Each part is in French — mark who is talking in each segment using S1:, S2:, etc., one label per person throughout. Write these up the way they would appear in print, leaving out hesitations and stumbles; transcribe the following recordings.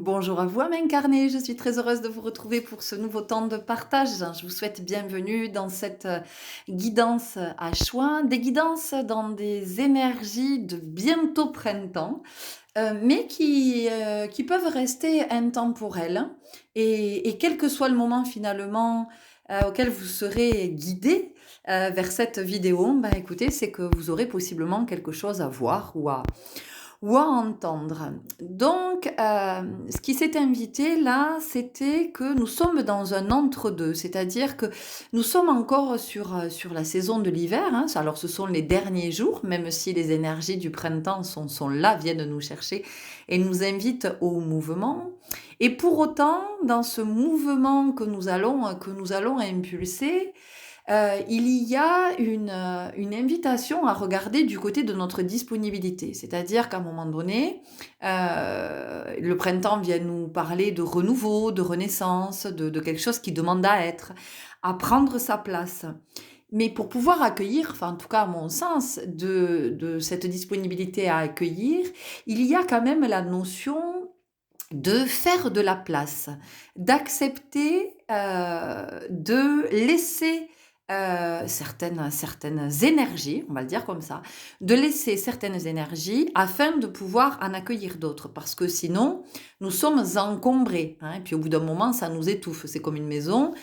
S1: Bonjour à vous, âme incarnée. Je suis très heureuse de vous retrouver pour ce nouveau temps de partage. Je vous souhaite bienvenue dans cette guidance à choix, des guidances dans des énergies de bientôt printemps, mais qui peuvent rester intemporelles. Et quel que soit le moment finalement auquel vous serez guidé vers cette vidéo, écoutez, c'est que vous aurez possiblement quelque chose à voir ou à entendre. Donc, ce qui s'est invité là, c'était que nous sommes dans un entre-deux, c'est-à-dire que nous sommes encore sur la saison de l'hiver, hein. Alors ce sont les derniers jours, même si les énergies du printemps sont là, viennent nous chercher et nous invitent au mouvement. Et pour autant, dans ce mouvement que nous allons impulser, il y a une invitation à regarder du côté de notre disponibilité. C'est-à-dire qu'à un moment donné, le printemps vient nous parler de renouveau, de renaissance, de quelque chose qui demande à être, à prendre sa place. Mais pour pouvoir accueillir, enfin en tout cas à mon sens, de cette disponibilité à accueillir, il y a quand même la notion de faire de la place, d'accepter, de laisser certaines énergies, on va le dire comme ça, de laisser certaines énergies afin de pouvoir en accueillir d'autres. Parce que sinon, nous sommes encombrés, hein, et puis au bout d'un moment, ça nous étouffe. C'est comme une maison.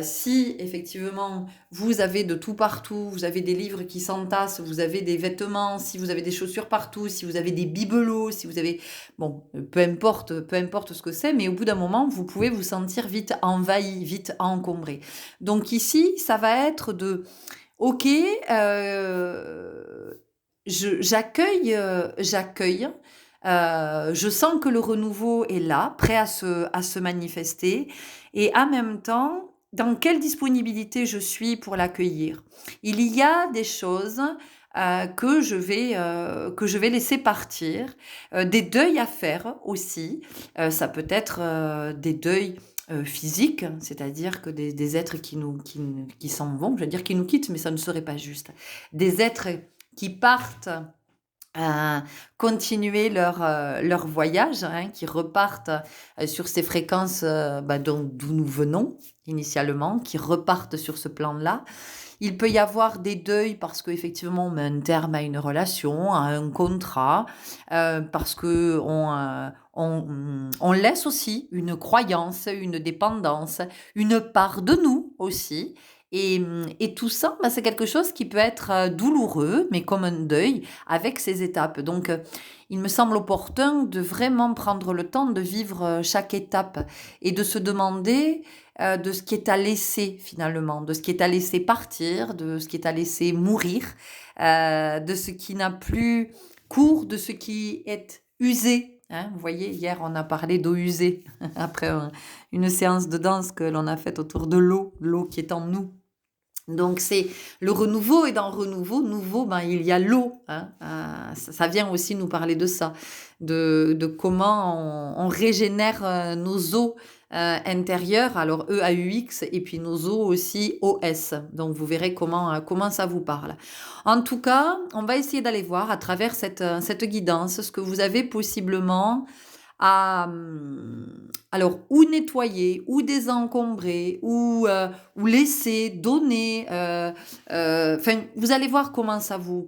S1: Si effectivement vous avez de tout partout, vous avez des livres qui s'entassent, vous avez des vêtements, si vous avez des chaussures partout, si vous avez des bibelots, si vous avez... Bon, peu importe ce que c'est, mais au bout d'un moment, vous pouvez vous sentir vite envahi, vite encombré. Donc ici, ça va être de, ok, j'accueille, je sens que le renouveau est là, prêt à se manifester, et en même temps, dans quelle disponibilité je suis pour l'accueillir. Il y a des choses que je vais laisser partir, des deuils à faire aussi. Ça peut être des deuils physiques, c'est-à-dire que des êtres qui s'en vont, je veux dire qui nous quittent, mais ça ne serait pas juste. Des êtres qui partent continuer leur voyage, hein, qui repartent sur ces fréquences d'où nous venons initialement, qui repartent sur ce plan-là. Il peut y avoir des deuils parce qu'effectivement on met un terme à une relation, à un contrat, parce que on laisse aussi une croyance, une dépendance, une part de nous aussi. Et tout ça, c'est quelque chose qui peut être douloureux, mais comme un deuil, avec ses étapes. Donc, il me semble opportun de vraiment prendre le temps de vivre chaque étape et de se demander de ce qui est à laisser finalement, de ce qui est à laisser partir, de ce qui est à laisser mourir, de ce qui n'a plus cours, de ce qui est usé. Hein. Vous voyez, hier on a parlé d'eau usée après une séance de danse que l'on a faite autour de l'eau qui est en nous. Donc c'est le renouveau, et dans renouveau, nouveau, il y a l'eau, hein. Ça vient aussi nous parler de ça, de comment on régénère nos eaux intérieures, alors EAUX, et puis nos eaux aussi OS. Donc vous verrez comment ça vous parle. En tout cas, on va essayer d'aller voir à travers cette guidance ce que vous avez possiblement à, alors, ou nettoyer, ou désencombrer, ou laisser, donner. Enfin, vous allez voir comment ça vous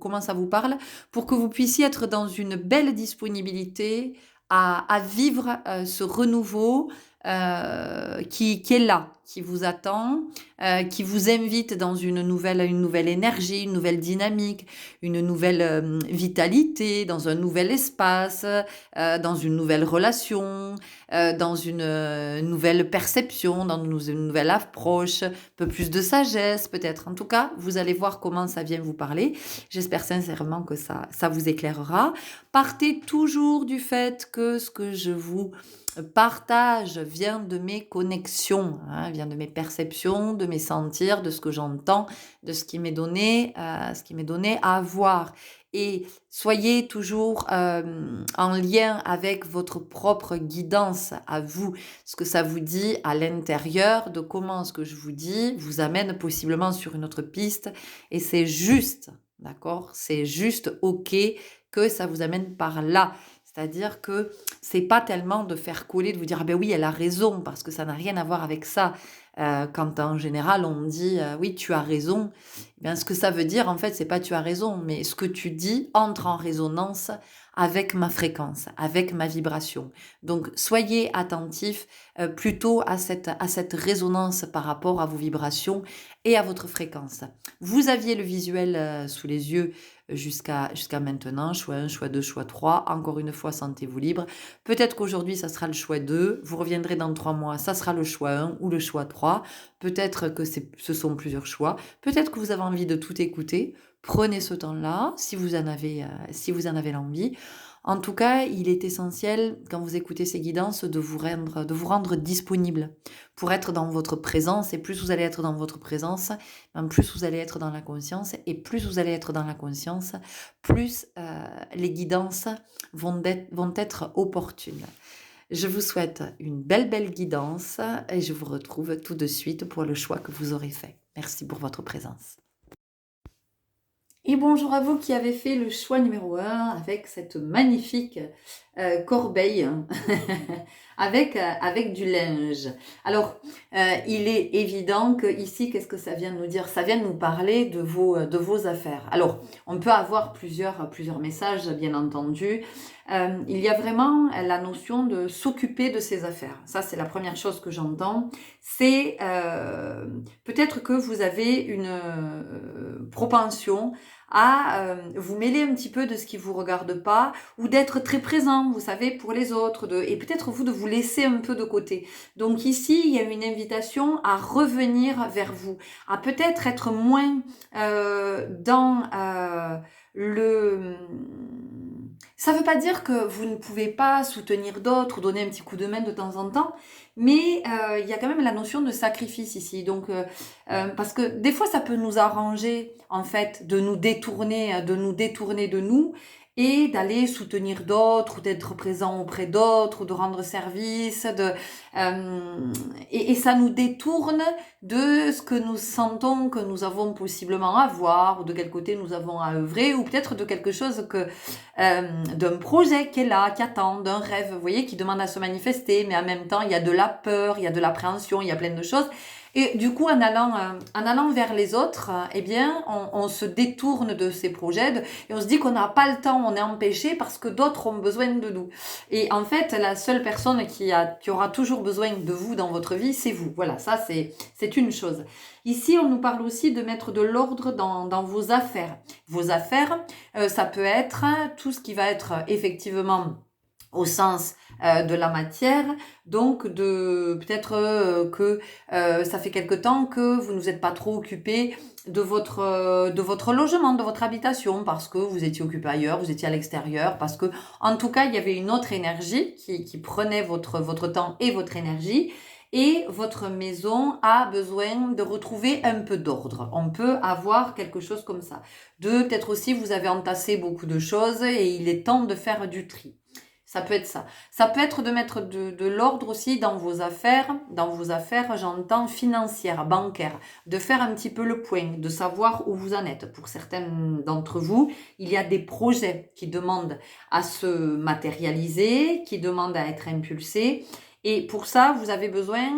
S1: parle pour que vous puissiez être dans une belle disponibilité à vivre ce renouveau qui est là, qui vous attend, qui vous invite dans une nouvelle énergie, une nouvelle dynamique, une nouvelle vitalité, dans un nouvel espace, dans une nouvelle relation, dans une nouvelle perception, dans une nouvelle approche, un peu plus de sagesse peut-être. En tout cas, vous allez voir comment ça vient vous parler. J'espère sincèrement que ça vous éclairera. Partez toujours du fait que ce que je vous partage vient de mes connexions, hein, vient de mes perceptions, de mes sentir, de ce que j'entends, de ce qui m'est donné à voir. Et soyez toujours en lien avec votre propre guidance à vous, ce que ça vous dit à l'intérieur, de comment ce que je vous dis vous amène possiblement sur une autre piste. Et c'est juste, d'accord? C'est juste OK que ça vous amène par là. C'est-à-dire que c'est pas tellement de faire coller, de vous dire: «Ah ben oui, elle a raison», parce que ça n'a rien à voir avec ça. Quand en général on dit, «Oui, tu as raison», eh bien ce que ça veut dire en fait, c'est pas «tu as raison», mais ce que tu dis entre en résonance avec ma fréquence, avec ma vibration. Donc soyez attentifs, plutôt à cette résonance par rapport à vos vibrations et à votre fréquence. Vous aviez le visuel, sous les yeux jusqu'à maintenant, choix 1, choix 2, choix 3. Encore une fois, sentez-vous libre. Peut-être qu'aujourd'hui, ça sera le choix 2. Vous reviendrez dans 3 mois, ça sera le choix 1 ou le choix 3. Peut-être que ce sont plusieurs choix. Peut-être que vous avez envie de tout écouter. Prenez ce temps-là, si vous en avez l'envie. En tout cas, il est essentiel, quand vous écoutez ces guidances, de vous rendre disponible pour être dans votre présence. Et plus vous allez être dans votre présence, plus vous allez être dans la conscience. Et plus vous allez être dans la conscience, plus les guidances vont être opportunes. Je vous souhaite une belle guidance et je vous retrouve tout de suite pour le choix que vous aurez fait. Merci pour votre présence. Et bonjour à vous qui avez fait le choix numéro 1 avec cette magnifique corbeille avec du linge. Alors, il est évident que ici, qu'est-ce que ça vient de nous dire? Ça vient de nous parler de vos affaires. Alors, on peut avoir plusieurs messages, bien entendu. Il y a vraiment la notion de s'occuper de ses affaires. Ça, c'est la première chose que j'entends. C'est peut-être que vous avez une propension à vous mêler un petit peu de ce qui vous regarde pas ou d'être très présent, vous savez, pour les autres et peut-être vous de vous laisser un peu de côté. Donc ici, il y a une invitation à revenir vers vous, à peut-être être moins dans le... Ça ne veut pas dire que vous ne pouvez pas soutenir d'autres ou donner un petit coup de main de temps en temps, mais il y a quand même la notion de sacrifice ici. Donc, parce que des fois, ça peut nous arranger, en fait, de nous détourner de nous et d'aller soutenir d'autres ou d'être présent auprès d'autres ou de rendre service. Et ça nous détourne de ce que nous sentons que nous avons possiblement à voir ou de quel côté nous avons à œuvrer ou peut-être de quelque chose d'un projet qui est là, qui attend, d'un rêve, vous voyez, qui demande à se manifester, mais en même temps, il y a de la peur, il y a de l'appréhension, il y a plein de choses. Et du coup, en allant vers les autres, eh bien, on se détourne de ces projets et on se dit qu'on n'a pas le temps, on est empêché parce que d'autres ont besoin de nous. Et en fait, la seule personne qui aura toujours besoin de vous dans votre vie, c'est vous. Voilà, ça, c'est une chose. Ici, on nous parle aussi de mettre de l'ordre dans vos affaires. Vos affaires, ça peut être tout ce qui va être effectivement au sens de la matière, donc de peut-être que ça fait quelque temps que vous ne vous êtes pas trop occupé de votre logement, de votre habitation, parce que vous étiez occupé ailleurs, vous étiez à l'extérieur, parce que en tout cas il y avait une autre énergie qui prenait votre temps et votre énergie. Et votre maison a besoin de retrouver un peu d'ordre. On peut avoir quelque chose comme ça. Peut-être aussi vous avez entassé beaucoup de choses et il est temps de faire du tri. Ça peut être ça. Ça peut être de mettre de l'ordre aussi dans vos affaires. Dans vos affaires, j'entends financières, bancaires. De faire un petit peu le point, de savoir où vous en êtes. Pour certains d'entre vous, il y a des projets qui demandent à se matérialiser, qui demandent à être impulsés. Et pour ça, vous avez besoin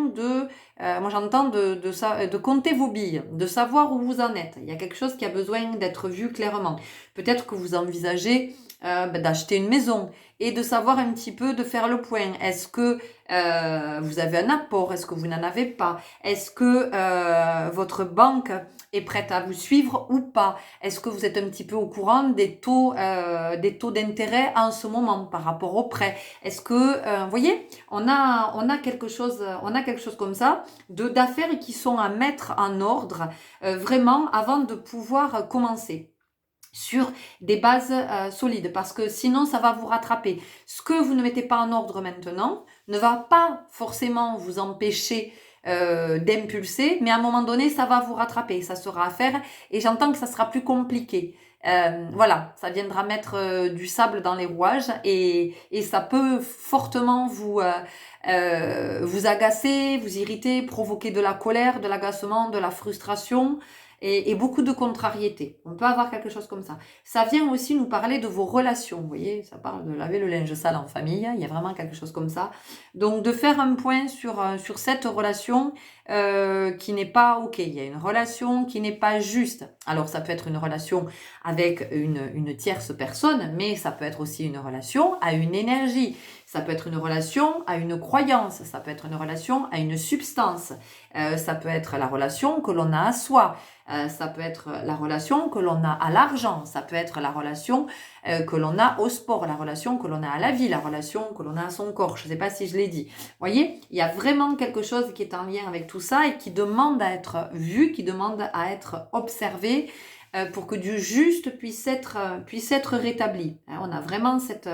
S1: moi j'entends de compter vos billes, de savoir où vous en êtes. Il y a quelque chose qui a besoin d'être vu clairement. Peut-être que vous envisagez d'acheter une maison et de savoir un petit peu, de faire le point. Est-ce que vous avez un apport? Est-ce que vous n'en avez pas? Est-ce que votre banque est prête à vous suivre ou pas? Est-ce que vous êtes un petit peu au courant des taux d'intérêt en ce moment par rapport aux prêts? Est-ce que, vous voyez, on a quelque chose comme ça, d'affaires qui sont à mettre en ordre vraiment avant de pouvoir commencer sur des bases solides, parce que sinon ça va vous rattraper. Ce que vous ne mettez pas en ordre maintenant ne va pas forcément vous empêcher d'impulser, mais à un moment donné ça va vous rattraper, ça sera à faire et j'entends que ça sera plus compliqué. Voilà, ça viendra mettre du sable dans les rouages et ça peut fortement vous agacer, vous irriter, provoquer de la colère, de l'agacement, de la frustration. et beaucoup de contrariété. On peut avoir quelque chose comme ça. Ça vient aussi nous parler de vos relations, vous voyez, ça parle de laver le linge sale en famille, il y a vraiment quelque chose comme ça. Donc de faire un point sur cette relation qui n'est pas OK. Il y a une relation qui n'est pas juste. Alors ça peut être une relation avec une tierce personne, mais ça peut être aussi une relation à une énergie. Ça peut être une relation à une croyance, ça peut être une relation à une substance, ça peut être la relation que l'on a à soi, ça peut être la relation que l'on a à l'argent, ça peut être la relation que l'on a au sport, la relation que l'on a à la vie, la relation que l'on a à son corps. Je ne sais pas si je l'ai dit. Vous voyez, il y a vraiment quelque chose qui est en lien avec tout ça et qui demande à être vu, qui demande à être observé pour que du juste puisse être rétabli. On a vraiment cette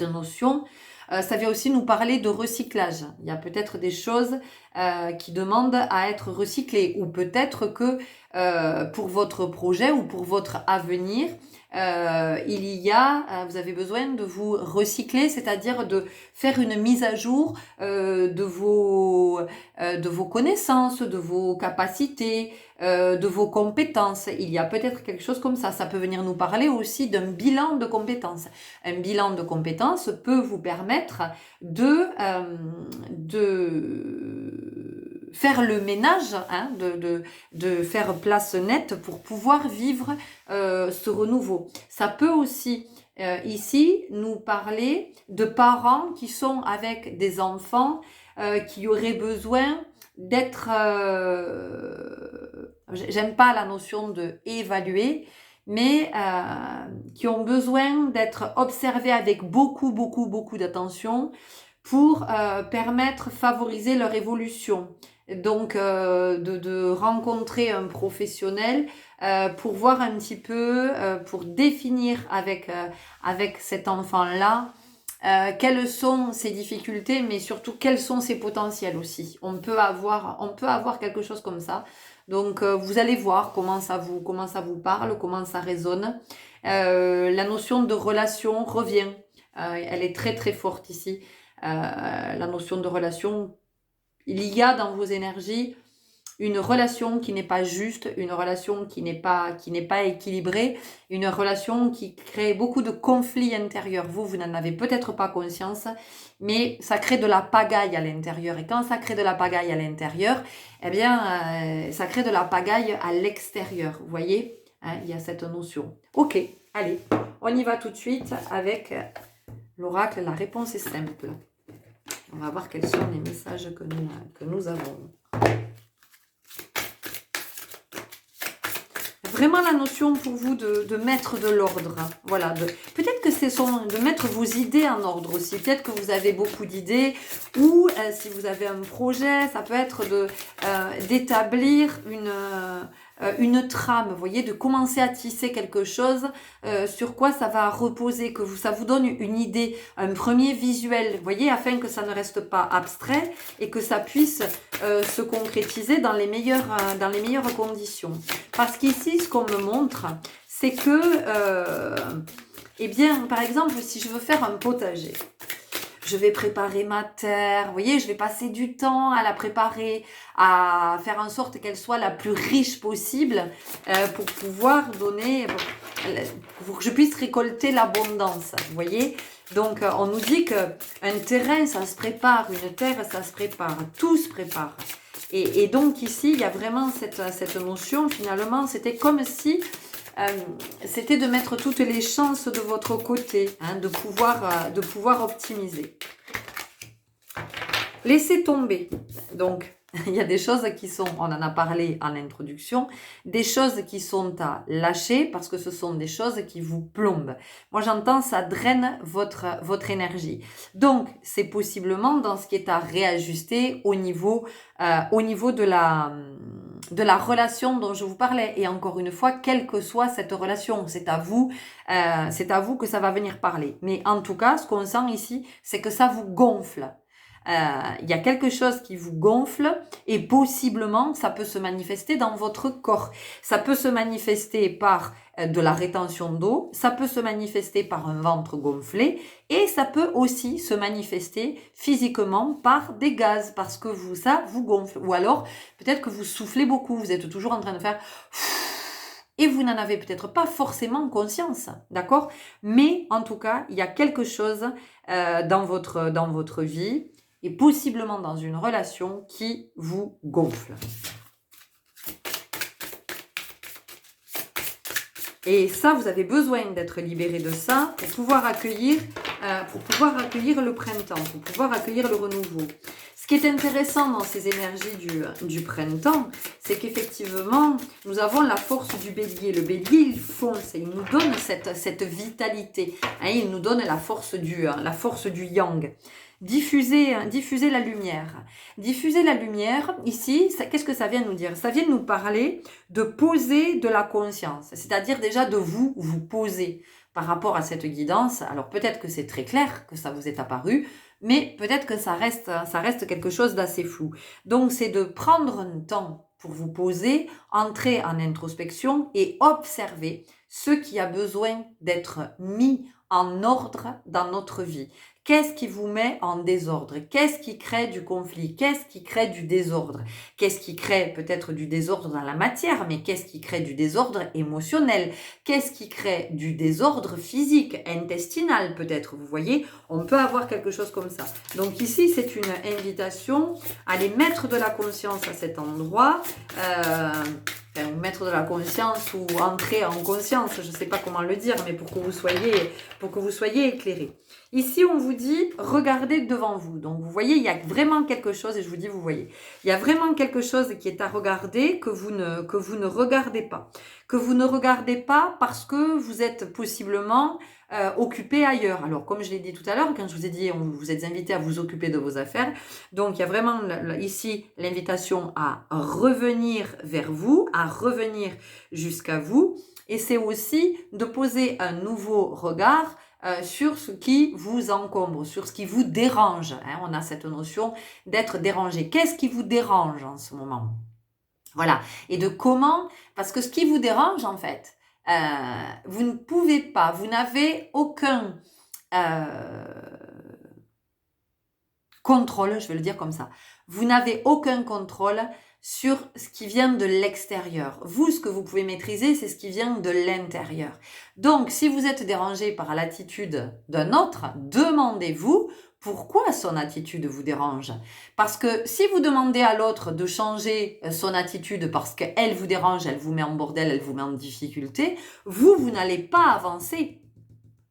S1: notion. Ça vient aussi nous parler de recyclage. Il y a peut-être des choses qui demandent à être recyclées ou peut-être que pour votre projet ou pour votre avenir, vous avez besoin de vous recycler, c'est-à-dire de faire une mise à jour de vos connaissances, de vos capacités, de vos compétences. Il y a peut-être quelque chose comme ça. Ça peut venir nous parler aussi d'un bilan de compétences. Un bilan de compétences peut vous permettre de faire le ménage, hein, de faire place nette pour pouvoir vivre ce renouveau. Ça peut aussi ici nous parler de parents qui sont avec des enfants qui auraient besoin d'être... j'aime pas la notion de évaluer, mais qui ont besoin d'être observés avec beaucoup, beaucoup, beaucoup d'attention pour favoriser leur évolution. Donc, de rencontrer un professionnel pour voir un petit peu, pour définir avec cet enfant-là quelles sont ses difficultés, mais surtout quels sont ses potentiels aussi. On peut avoir quelque chose comme ça. Donc, vous allez voir comment ça vous parle, comment ça résonne. La notion de relation revient. Elle est très, très forte ici. La notion de relation, il y a dans vos énergies une relation qui n'est pas juste, une relation qui n'est pas équilibrée, une relation qui crée beaucoup de conflits intérieurs. Vous n'en avez peut-être pas conscience, mais ça crée de la pagaille à l'intérieur. Et quand ça crée de la pagaille à l'intérieur, eh bien, ça crée de la pagaille à l'extérieur. Vous voyez, hein, il y a cette notion. Ok, allez, on y va tout de suite avec l'oracle. La réponse est simple. On va voir quels sont les messages que nous avons. Vraiment la notion pour vous de mettre de l'ordre. Voilà, peut-être que c'est de mettre vos idées en ordre aussi. Peut-être que vous avez beaucoup d'idées ou si vous avez un projet, ça peut être d'établir une trame, vous voyez, de commencer à tisser quelque chose sur quoi ça va reposer, ça vous donne une idée, un premier visuel, vous voyez, afin que ça ne reste pas abstrait et que ça puisse se concrétiser dans les meilleures conditions. Parce qu'ici, ce qu'on me montre, c'est que, eh bien, par exemple, si je veux faire un potager, je vais préparer ma terre, vous voyez, je vais passer du temps à la préparer, à faire en sorte qu'elle soit la plus riche possible pour pouvoir pour que je puisse récolter l'abondance, vous voyez. Donc, on nous dit qu'un terrain, ça se prépare, une terre, ça se prépare, tout se prépare. Et donc ici, il y a vraiment cette notion, finalement, c'était comme si... c'était de mettre toutes les chances de votre côté, hein, de pouvoir optimiser. Laissez tomber. Donc, il y a des choses qui sont, on en a parlé en introduction, des choses qui sont à lâcher parce que ce sont des choses qui vous plombent. Moi, j'entends, ça draine votre énergie. Donc, c'est possiblement dans ce qui est à réajuster au niveau de la relation dont je vous parlais. Et encore une fois, quelle que soit cette relation, c'est à vous que ça va venir parler. Mais en tout cas, ce qu'on sent ici, c'est que ça vous gonfle. il y a quelque chose qui vous gonfle et possiblement ça peut se manifester dans votre corps. Ça peut se manifester par de la rétention d'eau, ça peut se manifester par un ventre gonflé et ça peut aussi se manifester physiquement par des gaz parce que ça vous gonfle. Ou alors peut-être que vous soufflez beaucoup, vous êtes toujours en train de faire et vous n'en avez peut-être pas forcément conscience, d'accord? Mais en tout cas, il y a quelque chose dans votre vie et possiblement dans une relation qui vous gonfle. Et ça, vous avez besoin d'être libéré de ça pour pouvoir accueillir le printemps, pour pouvoir accueillir le renouveau. Ce qui est intéressant dans ces énergies du printemps, c'est qu'effectivement, nous avons la force du bélier. Le bélier, il fonce et il nous donne cette vitalité. Hein, il nous donne la force du yang. Diffuser la lumière. Diffuser la lumière, ici, qu'est-ce que ça vient nous dire? Ça vient nous parler de poser de la conscience, c'est-à-dire déjà de vous poser par rapport à cette guidance. Alors peut-être que c'est très clair, que ça vous est apparu, mais peut-être que ça reste quelque chose d'assez flou. Donc c'est de prendre un temps pour vous poser, entrer en introspection et observer ce qui a besoin d'être mis en ordre dans notre vie. Qu'est-ce qui vous met en désordre? Qu'est-ce qui crée du conflit? Qu'est-ce qui crée du désordre? Qu'est-ce qui crée peut-être du désordre dans la matière, mais qu'est-ce qui crée du désordre émotionnel? Qu'est-ce qui crée du désordre physique, intestinal peut-être? Vous voyez, on peut avoir quelque chose comme ça. Donc ici, c'est une invitation à aller mettre de la conscience à cet endroit. Mettre de la conscience ou entrer en conscience, je ne sais pas comment le dire, mais pour que vous soyez éclairés. Ici, on vous dit, regardez devant vous. Donc, vous voyez, il y a vraiment quelque chose, et je vous dis, vous voyez, il y a vraiment quelque chose qui est à regarder que vous ne regardez pas. Que vous ne regardez pas parce que vous êtes possiblement occupé ailleurs. Alors, comme je l'ai dit tout à l'heure, quand je vous ai dit, vous êtes invité à vous occuper de vos affaires. Donc, il y a vraiment ici l'invitation à revenir vers vous, à revenir jusqu'à vous. Et c'est aussi de poser un nouveau regard sur ce qui vous encombre, sur ce qui vous dérange. Hein. On a cette notion d'être dérangé. Qu'est-ce qui vous dérange en ce moment? Voilà. Et de comment, parce que ce qui vous dérange en fait, vous ne pouvez pas, vous n'avez aucun contrôle, je vais le dire comme ça. Vous n'avez aucun contrôle sur ce qui vient de l'extérieur. Vous, ce que vous pouvez maîtriser, c'est ce qui vient de l'intérieur. Donc, si vous êtes dérangé par l'attitude d'un autre, demandez-vous pourquoi son attitude vous dérange. Parce que si vous demandez à l'autre de changer son attitude parce qu'elle vous dérange, elle vous met en bordel, elle vous met en difficulté, vous n'allez pas avancer.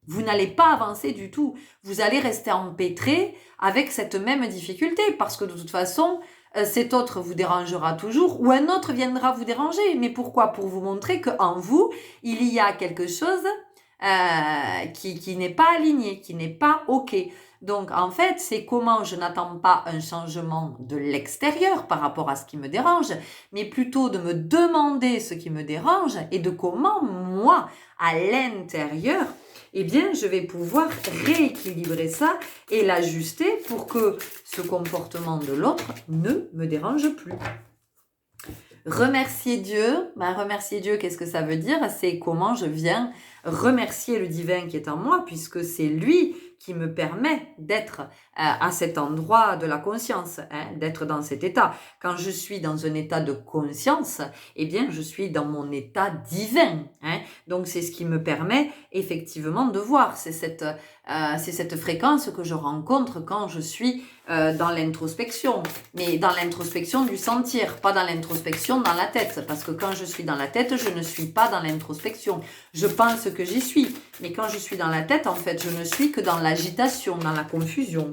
S1: Vous n'allez pas avancer du tout. Vous allez rester empêtré avec cette même difficulté parce que de toute façon, cet autre vous dérangera toujours ou un autre viendra vous déranger. Mais pourquoi? Pour vous montrer qu'en vous, il y a quelque chose qui n'est pas aligné, qui n'est pas OK. Donc, en fait, c'est comment je n'attends pas un changement de l'extérieur par rapport à ce qui me dérange, mais plutôt de me demander ce qui me dérange et de comment, moi, à l'intérieur, eh bien, je vais pouvoir rééquilibrer ça et l'ajuster pour que ce comportement de l'autre ne me dérange plus. Remercier Dieu, remercier Dieu, qu'est-ce que ça veut dire? C'est comment je viens remercier le divin qui est en moi, puisque c'est lui qui me permet d'être à cet endroit de la conscience, hein, d'être dans cet état. Quand je suis dans un état de conscience, eh bien, je suis dans mon état divin. Hein. Donc, c'est ce qui me permet effectivement de voir. C'est cette fréquence que je rencontre quand je suis dans l'introspection. Mais dans l'introspection du sentir, pas dans l'introspection dans la tête. Parce que quand je suis dans la tête, je ne suis pas dans l'introspection. Je pense que j'y suis. Mais quand je suis dans la tête, en fait, je ne suis que dans l'agitation, dans la confusion.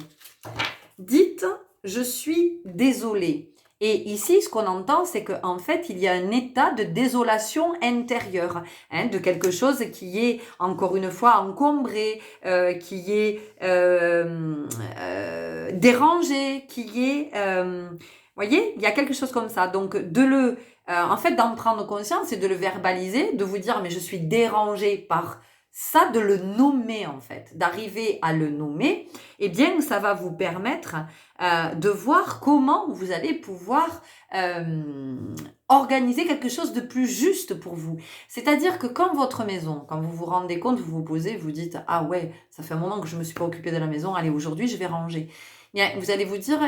S1: Dites, je suis désolée. Et ici, ce qu'on entend, c'est qu'en fait, il y a un état de désolation intérieure, hein, de quelque chose qui est, encore une fois, encombré, qui est dérangé, qui est... voyez, il y a quelque chose comme ça. Donc, en fait, d'en prendre conscience et de le verbaliser, de vous dire, mais je suis dérangée par ça, de le nommer en fait, d'arriver à le nommer, eh bien ça va vous permettre de voir comment vous allez pouvoir organiser quelque chose de plus juste pour vous. C'est-à-dire que quand votre maison, quand vous vous rendez compte, vous vous posez, vous dites « Ah ouais, ça fait un moment que je me suis pas occupée de la maison, allez aujourd'hui je vais ranger ». Bien, vous allez vous dire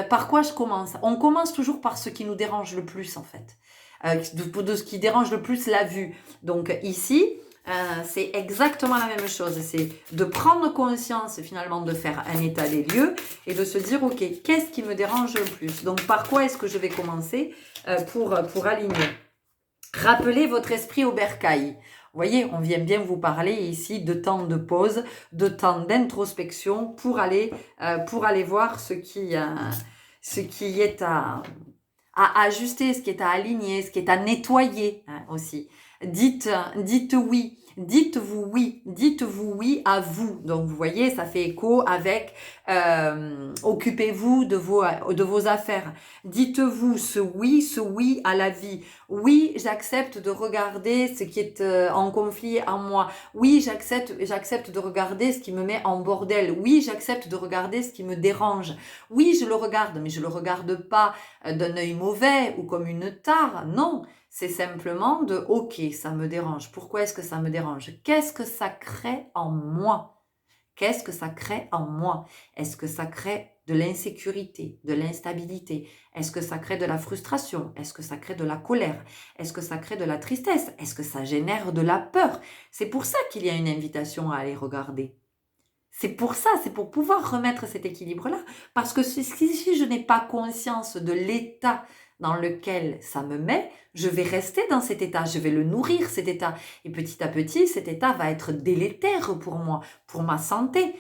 S1: par quoi je commence. On commence toujours par ce qui nous dérange le plus en fait, de ce qui dérange le plus la vue. Donc ici, c'est exactement la même chose. C'est de prendre conscience finalement, de faire un état des lieux et de se dire ok, qu'est-ce qui me dérange le plus? Donc par quoi est-ce que je vais commencer pour aligner? Rappelez votre esprit au bercail. Vous voyez, on vient bien vous parler ici de temps de pause, de temps d'introspection pour aller voir ce qui est à ajuster, ce qui est à aligner, ce qui est à nettoyer aussi. Dites oui. Dites-vous oui à vous. Donc vous voyez, ça fait écho avec occupez-vous de vos affaires. Dites-vous ce oui à la vie. Oui, j'accepte de regarder ce qui est en conflit en moi. Oui, j'accepte de regarder ce qui me met en bordel. Oui, j'accepte de regarder ce qui me dérange. Oui, je le regarde, mais je le regarde pas d'un œil mauvais ou comme une tare. Non, c'est simplement de ok, ça me dérange. Pourquoi est-ce que ça me dérange? Qu'est-ce que ça crée en moi? Qu'est-ce que ça crée en moi? Est-ce que ça crée de l'insécurité, de l'instabilité? Est-ce que ça crée de la frustration? Est-ce que ça crée de la colère? Est-ce que ça crée de la tristesse? Est-ce que ça génère de la peur? C'est pour ça qu'il y a une invitation à aller regarder. C'est pour ça, c'est pour pouvoir remettre cet équilibre-là. Parce que si je n'ai pas conscience de l'état dans lequel ça me met, je vais rester dans cet état, je vais le nourrir cet état. Et petit à petit, cet état va être délétère pour moi, pour ma santé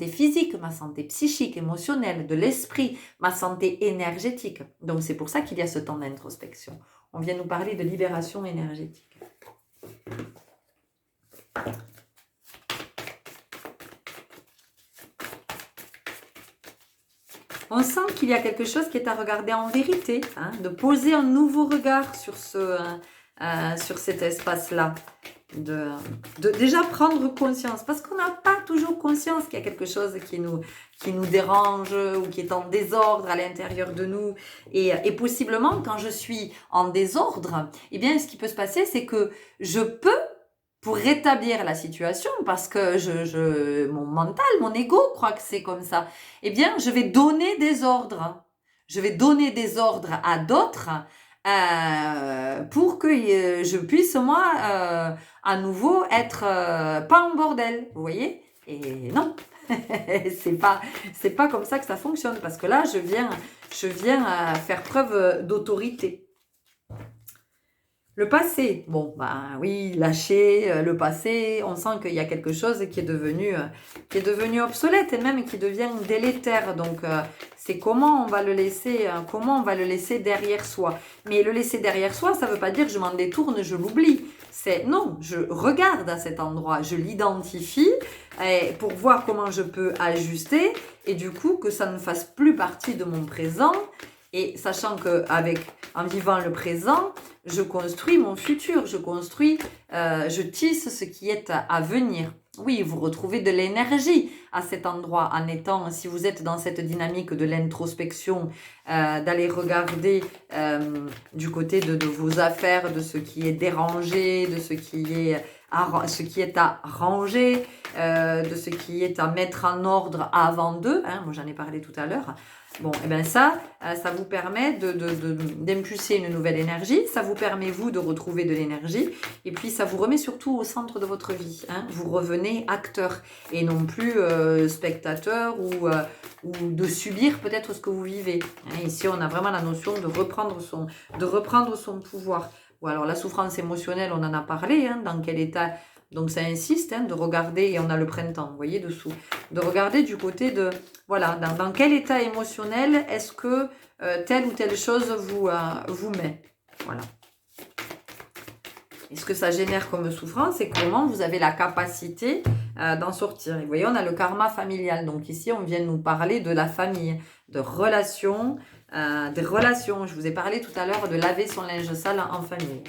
S1: physique, ma santé psychique, émotionnelle, de l'esprit, ma santé énergétique. Donc c'est pour ça qu'il y a ce temps d'introspection. On vient nous parler de libération énergétique. On sent qu'il y a quelque chose qui est à regarder en vérité, de poser un nouveau regard sur cet espace-là, de déjà prendre conscience, parce qu'on n'a pas toujours conscience qu'il y a quelque chose qui nous dérange ou qui est en désordre à l'intérieur de nous. Et possiblement, quand je suis en désordre, eh bien, ce qui peut se passer, c'est que je peux, pour rétablir la situation, parce que mon mental, mon ego croit que c'est comme ça, eh bien, je vais donner des ordres. Je vais donner des ordres à d'autres pour que je puisse, moi, à nouveau, être pas en bordel. Vous voyez? Et non, c'est pas comme ça que ça fonctionne, parce que là, je viens faire preuve d'autorité. Le passé, bon, ben oui, lâcher le passé, on sent qu'il y a quelque chose qui est devenu obsolète et même qui devient délétère. Donc, c'est comment on va le laisser derrière soi. Mais le laisser derrière soi, ça ne veut pas dire je m'en détourne, je l'oublie. Non, je regarde à cet endroit, je l'identifie pour voir comment je peux ajuster et du coup que ça ne fasse plus partie de mon présent. Et sachant en vivant le présent, je construis mon futur, je tisse ce qui est à venir. Oui, vous retrouvez de l'énergie à cet endroit en étant, si vous êtes dans cette dynamique de l'introspection, d'aller regarder du côté de vos affaires, de ce qui est dérangé, de ce qui est à ranger, de ce qui est à mettre en ordre avant d'eux. Moi, j'en ai parlé tout à l'heure. Bon, et bien ça vous permet d'impulser une nouvelle énergie, ça vous permet, vous, de retrouver de l'énergie, et puis ça vous remet surtout au centre de votre vie. Vous revenez acteur, et non plus spectateur ou de subir peut-être ce que vous vivez. Ici, on a vraiment la notion de reprendre son pouvoir. Ou alors la souffrance émotionnelle, on en a parlé, dans quel état... Donc ça insiste de regarder, et on a le printemps, vous voyez dessous, de regarder du côté de, voilà, dans quel état émotionnel est-ce que telle ou telle chose vous met. Voilà. Et ce que ça génère comme souffrance et comment vous avez la capacité d'en sortir. Et vous voyez, on a le karma familial. Donc ici, on vient nous parler de la famille, de relations, des relations. Je vous ai parlé tout à l'heure de laver son linge sale en famille.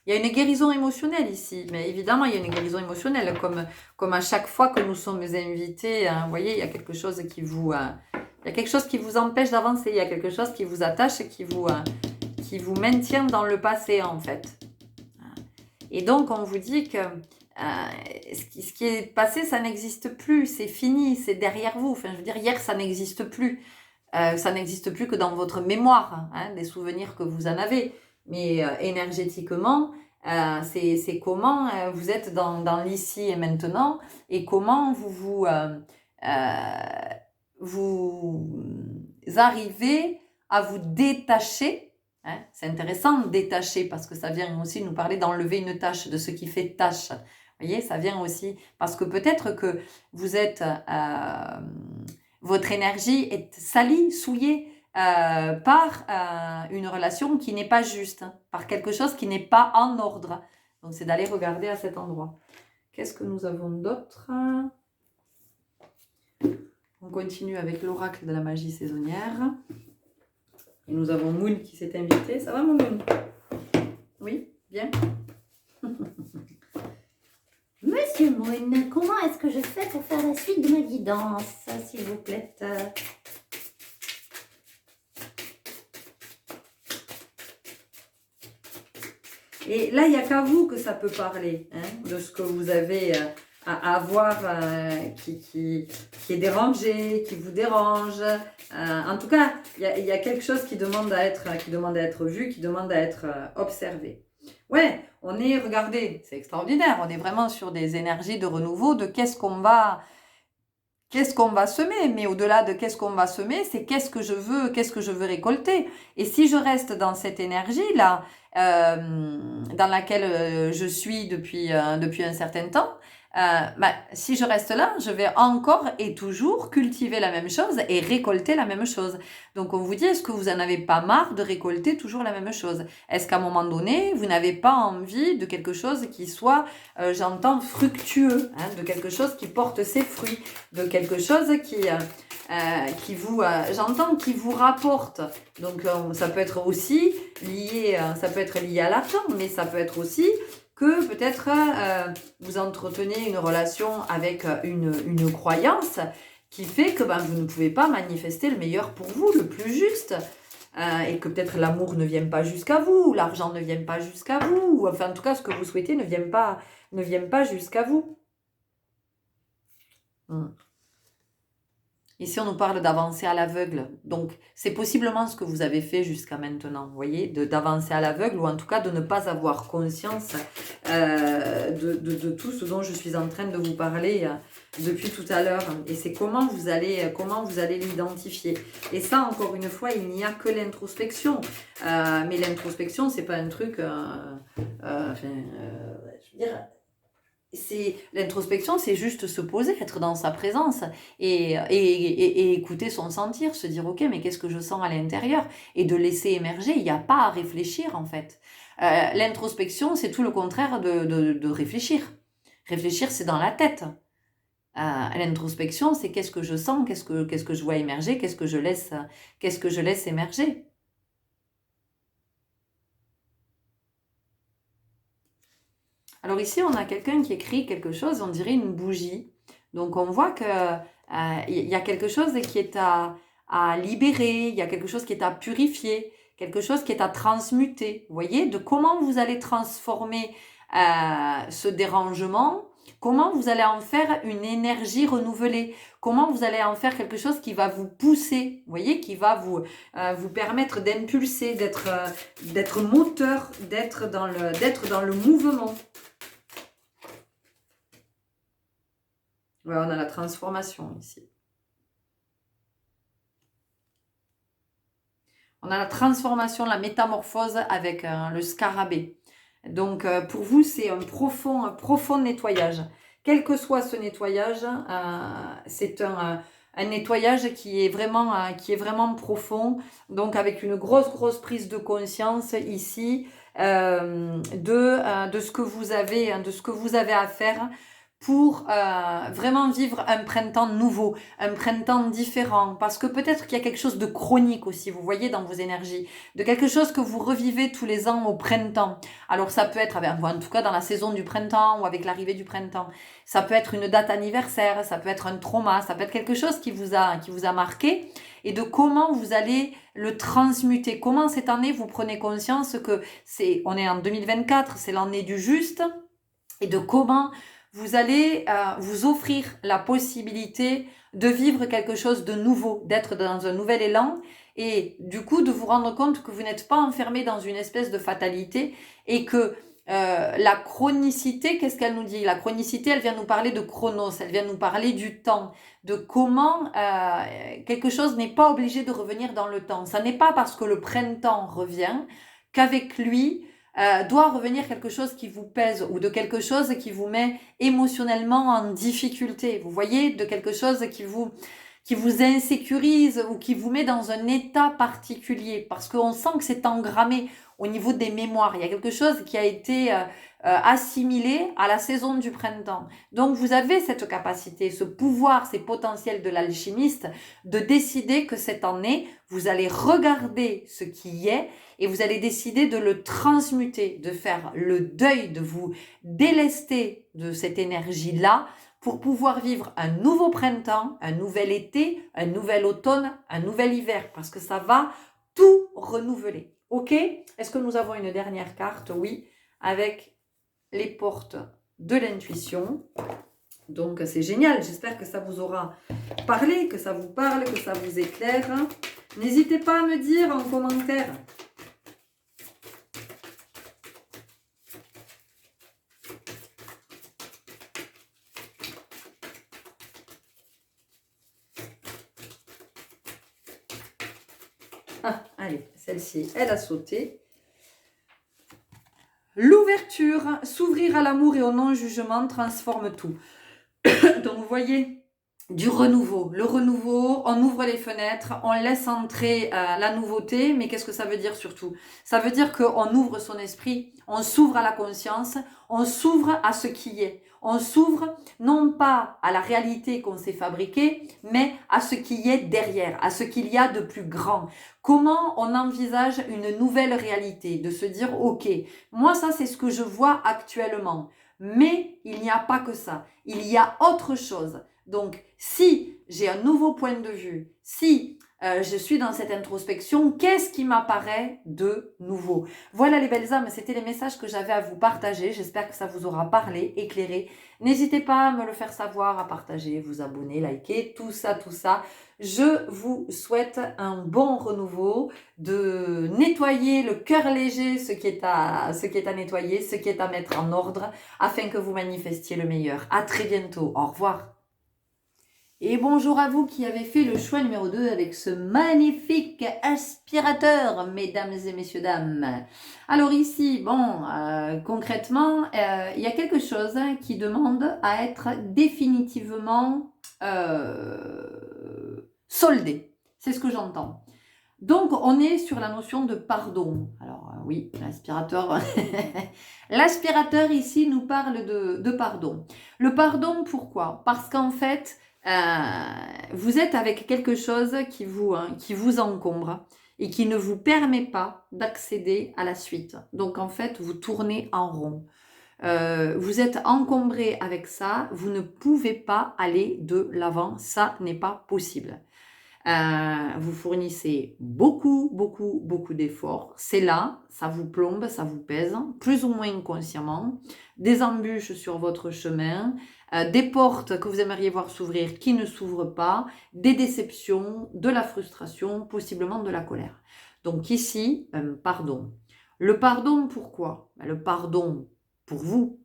S1: Il y a une guérison émotionnelle ici, mais évidemment, il y a une guérison émotionnelle, comme à chaque fois que nous sommes invités, hein, vous voyez, il y a quelque chose il y a quelque chose qui vous empêche d'avancer, il y a quelque chose qui vous attache et qui vous maintient dans le passé, en fait. Et donc, on vous dit que ce qui est passé, ça n'existe plus, c'est fini, c'est derrière vous. Enfin, je veux dire, hier, ça n'existe plus. Ça n'existe plus que dans votre mémoire, hein, des souvenirs que vous en avez. Mais énergétiquement, c'est comment vous êtes dans l'ici et maintenant et comment vous arrivez à vous détacher. Hein. C'est intéressant de détacher parce que ça vient aussi nous parler d'enlever une tâche, de ce qui fait tâche. Vous voyez, ça vient aussi parce que peut-être que vous êtes... votre énergie est salie, souillée par une relation qui n'est pas juste, hein, par quelque chose qui n'est pas en ordre. Donc c'est d'aller regarder à cet endroit. Qu'est-ce que nous avons d'autre? On continue avec l'oracle de la magie saisonnière. Et nous avons Moon qui s'est invité. Ça va, mon Moon? Oui, bien.
S2: Monsieur Moon, comment est-ce que je fais pour faire la suite de ma guidance, s'il vous plaît?
S1: Et là, il n'y a qu'à vous que ça peut parler, hein, de ce que vous avez à avoir qui est dérangé, qui vous dérange. En tout cas, il y a quelque chose qui demande à être vu, qui demande à être observé. Ouais, regardez, c'est extraordinaire, on est vraiment sur des énergies de renouveau, de qu'est-ce qu'on va semer, mais au-delà de qu'est-ce qu'on va semer, c'est qu'est-ce que je veux récolter. Et si je reste dans cette énergie-là, dans laquelle je suis depuis un certain temps, si je reste là, je vais encore et toujours cultiver la même chose et récolter la même chose. Donc on vous dit, est-ce que vous en avez pas marre de récolter toujours la même chose? Est-ce qu'à un moment donné, vous n'avez pas envie de quelque chose qui soit, j'entends, fructueux, hein, de quelque chose qui porte ses fruits, de quelque chose qui vous, j'entends, qui vous rapporte. Donc ça peut être aussi lié, à l'argent, mais ça peut être aussi que peut-être vous entretenez une relation avec une croyance qui fait que vous ne pouvez pas manifester le meilleur pour vous, le plus juste, et que peut-être l'amour ne vient pas jusqu'à vous, l'argent ne vient pas jusqu'à vous, ou enfin en tout cas ce que vous souhaitez ne vient pas jusqu'à vous. Ici, on nous parle d'avancer à l'aveugle. Donc, c'est possiblement ce que vous avez fait jusqu'à maintenant, vous voyez, d'avancer à l'aveugle, ou en tout cas de ne pas avoir conscience de tout ce dont je suis en train de vous parler depuis tout à l'heure. Et c'est comment vous allez l'identifier. Et ça, encore une fois, il n'y a que l'introspection. Mais l'introspection, c'est pas un truc... je veux dire... L'introspection, c'est juste se poser, être dans sa présence et écouter son sentir, se dire ok, mais qu'est-ce que je sens à l'intérieur, et de laisser émerger. Il n'y a pas à réfléchir en fait. L'introspection, c'est tout le contraire de réfléchir. Réfléchir, c'est dans la tête. L'introspection, c'est qu'est-ce que je sens, qu'est-ce que je vois émerger, qu'est-ce que je laisse émerger. Alors ici, on a quelqu'un qui écrit quelque chose, on dirait une bougie. Donc on voit que y a quelque chose qui est à libérer, il y a quelque chose qui est à purifier, quelque chose qui est à transmuter. Vous voyez, de comment vous allez transformer ce dérangement, comment vous allez en faire une énergie renouvelée, comment vous allez en faire quelque chose qui va vous pousser, vous voyez, qui va vous permettre d'impulser, d'être moteur, d'être dans le mouvement. Ouais, on a la transformation ici. On a la transformation, la métamorphose avec le scarabée. Donc, pour vous, c'est un profond nettoyage. Quel que soit ce nettoyage, c'est un nettoyage qui est vraiment profond. Donc, avec une grosse prise de conscience ici de ce que vous avez à faire pour vraiment vivre un printemps nouveau, un printemps différent, parce que peut-être qu'il y a quelque chose de chronique aussi, vous voyez, dans vos énergies, de quelque chose que vous revivez tous les ans au printemps. Alors ça peut être, en tout cas dans la saison du printemps ou avec l'arrivée du printemps, ça peut être une date anniversaire, ça peut être un trauma, ça peut être quelque chose qui vous a marqué, et de comment vous allez le transmuter, comment cette année vous prenez conscience que on est en 2024, c'est l'année du juste, et de comment vous allez vous offrir la possibilité de vivre quelque chose de nouveau, d'être dans un nouvel élan et du coup de vous rendre compte que vous n'êtes pas enfermé dans une espèce de fatalité et que la chronicité, qu'est-ce qu'elle nous dit? La chronicité, elle vient nous parler de chronos, elle vient nous parler du temps, de comment quelque chose n'est pas obligé de revenir dans le temps. Ça n'est pas parce que le printemps revient qu'avec lui, doit revenir quelque chose qui vous pèse ou de quelque chose qui vous met émotionnellement en difficulté. Vous voyez, de quelque chose qui vous insécurise ou qui vous met dans un état particulier parce qu'on sent que c'est engrammé au niveau des mémoires. Il y a quelque chose qui a été assimilé à la saison du printemps. Donc vous avez cette capacité, ce pouvoir, ces potentiels de l'alchimiste de décider que cette année, vous allez regarder ce qui y est et vous allez décider de le transmuter, de faire le deuil, de vous délester de cette énergie-là pour pouvoir vivre un nouveau printemps, un nouvel été, un nouvel automne, un nouvel hiver, parce que ça va tout renouveler. Ok? Est-ce que nous avons une dernière carte? Oui, avec les portes de l'intuition. Donc c'est génial, j'espère que ça vous aura parlé, que ça vous parle, que ça vous éclaire. N'hésitez pas à me dire en commentaire. Ah, allez, celle-ci, elle a sauté. L'ouverture, s'ouvrir à l'amour et au non-jugement transforme tout. Donc, vous voyez, du renouveau. Le renouveau, on ouvre les fenêtres, on laisse entrer la nouveauté, mais qu'est-ce que ça veut dire surtout? Ça veut dire qu'on ouvre son esprit, on s'ouvre à la conscience, on s'ouvre à ce qui est. On s'ouvre non pas à la réalité qu'on s'est fabriquée, mais à ce qui est derrière, à ce qu'il y a de plus grand. Comment on envisage une nouvelle réalité? De se dire, ok, moi ça c'est ce que je vois actuellement, mais il n'y a pas que ça, il y a autre chose. Donc, si j'ai un nouveau point de vue, si je suis dans cette introspection, qu'est-ce qui m'apparaît de nouveau? Voilà les belles âmes, c'était les messages que j'avais à vous partager. J'espère que ça vous aura parlé, éclairé. N'hésitez pas à me le faire savoir, à partager, vous abonner, liker, tout ça, tout ça. Je vous souhaite un bon renouveau, de nettoyer le cœur léger, ce qui est à nettoyer, ce qui est à mettre en ordre, afin que vous manifestiez le meilleur. À très bientôt. Au revoir. Et bonjour à vous qui avez fait le choix numéro 2 avec ce magnifique aspirateur, mesdames et messieurs, dames. Alors ici, bon, concrètement, il y a quelque chose qui demande à être définitivement soldé. C'est ce que j'entends. Donc, on est sur la notion de pardon. Alors, oui, l'aspirateur... l'aspirateur ici nous parle de pardon. Le pardon, pourquoi? Parce qu'en fait... vous êtes avec quelque chose qui vous encombre et qui ne vous permet pas d'accéder à la suite. Donc en fait, vous tournez en rond. Vous êtes encombré avec ça, vous ne pouvez pas aller de l'avant, ça n'est pas possible. Vous fournissez beaucoup, beaucoup, beaucoup d'efforts. C'est là, ça vous plombe, ça vous pèse, plus ou moins inconsciemment. Des embûches sur votre chemin, des portes que vous aimeriez voir s'ouvrir qui ne s'ouvrent pas, des déceptions, de la frustration, possiblement de la colère. Donc ici, pardon. Le pardon, pourquoi? Le pardon pour vous.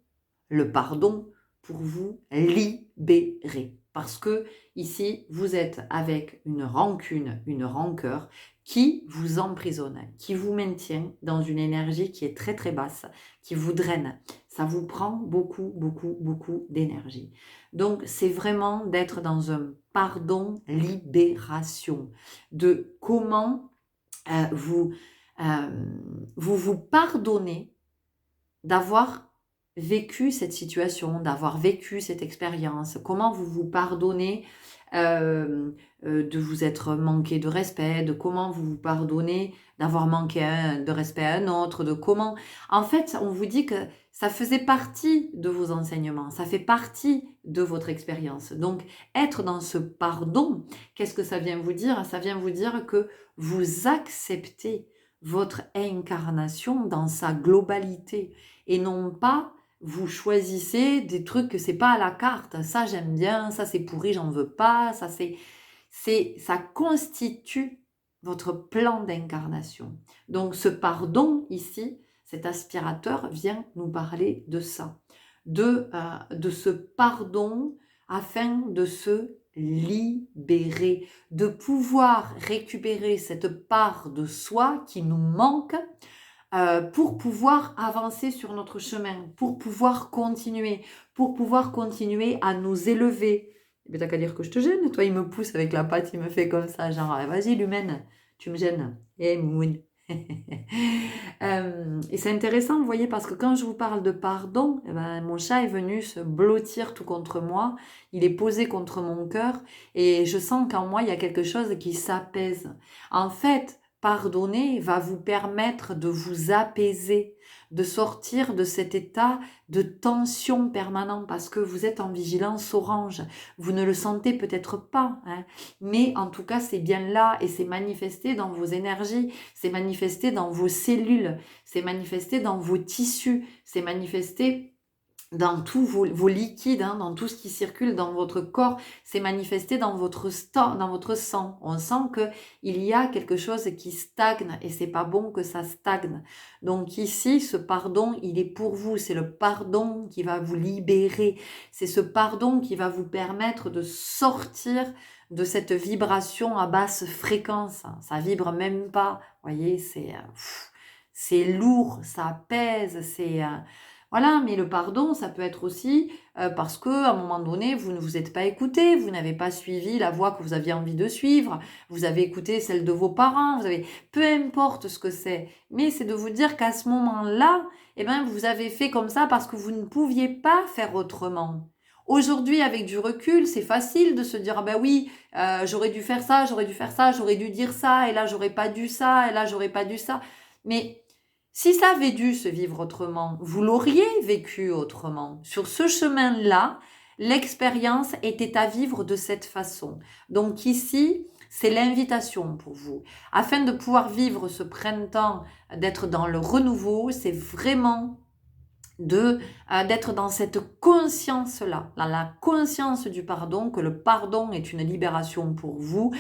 S1: Le pardon pour vous libérer. Parce que ici, vous êtes avec une rancune, une rancœur qui vous emprisonne, qui vous maintient dans une énergie qui est très très basse, qui vous draine. Ça vous prend beaucoup, beaucoup, beaucoup d'énergie. Donc, c'est vraiment d'être dans un pardon libération, de comment vous pardonnez d'avoir vécu cette situation, d'avoir vécu cette expérience, comment vous vous pardonnez de vous être manqué de respect, de comment vous vous pardonnez d'avoir manqué de respect à un autre, de comment... En fait, on vous dit que ça faisait partie de vos enseignements, ça fait partie de votre expérience. Donc, être dans ce pardon, qu'est-ce que ça vient vous dire? Ça vient vous dire que vous acceptez votre incarnation dans sa globalité et non pas vous choisissez des trucs que c'est pas à la carte. Ça j'aime bien, ça c'est pourri, j'en veux pas, ça constitue votre plan d'incarnation. Donc ce pardon ici, cet aspirateur vient nous parler de ça, de ce pardon afin de se libérer, de pouvoir récupérer cette part de soi qui nous manque pour pouvoir avancer sur notre chemin, pour pouvoir continuer à nous élever. Mais t'as qu'à dire que je te gêne, toi il me pousse avec la patte, il me fait comme ça, genre vas-y l'humaine, tu me gênes. Eh moon. Et c'est intéressant, vous voyez, parce que quand je vous parle de pardon, eh ben, mon chat est venu se blottir tout contre moi, il est posé contre mon cœur, et je sens qu'en moi, il y a quelque chose qui s'apaise. En fait, pardonner va vous permettre de vous apaiser, de sortir de cet état de tension permanent, parce que vous êtes en vigilance orange. Vous ne le sentez peut-être pas, hein, mais en tout cas, c'est bien là, et c'est manifesté dans vos énergies, c'est manifesté dans vos cellules, c'est manifesté dans vos tissus, c'est manifesté dans tous vos liquides, hein, dans tout ce qui circule dans votre corps, c'est manifesté dans votre sang. On sent que il y a quelque chose qui stagne et c'est pas bon que ça stagne. Donc ici, ce pardon, il est pour vous. C'est le pardon qui va vous libérer. C'est ce pardon qui va vous permettre de sortir de cette vibration à basse fréquence. Ça vibre même pas. Vous voyez, c'est lourd, ça pèse, voilà, mais le pardon, ça peut être aussi parce que à un moment donné, vous ne vous êtes pas écouté, vous n'avez pas suivi la voie que vous aviez envie de suivre, vous avez écouté celle de vos parents, peu importe ce que c'est, mais c'est de vous dire qu'à ce moment-là, eh ben, vous avez fait comme ça parce que vous ne pouviez pas faire autrement. Aujourd'hui, avec du recul, c'est facile de se dire ah ben oui, j'aurais dû faire ça, j'aurais dû dire ça, et là j'aurais pas dû ça, et là j'aurais pas dû ça, mais si ça avait dû se vivre autrement, vous l'auriez vécu autrement. Sur ce chemin-là, l'expérience était à vivre de cette façon. Donc ici, c'est l'invitation pour vous. Afin de pouvoir vivre ce printemps, d'être dans le renouveau, c'est vraiment d'être dans cette conscience-là, dans la conscience du pardon, que le pardon est une libération pour vous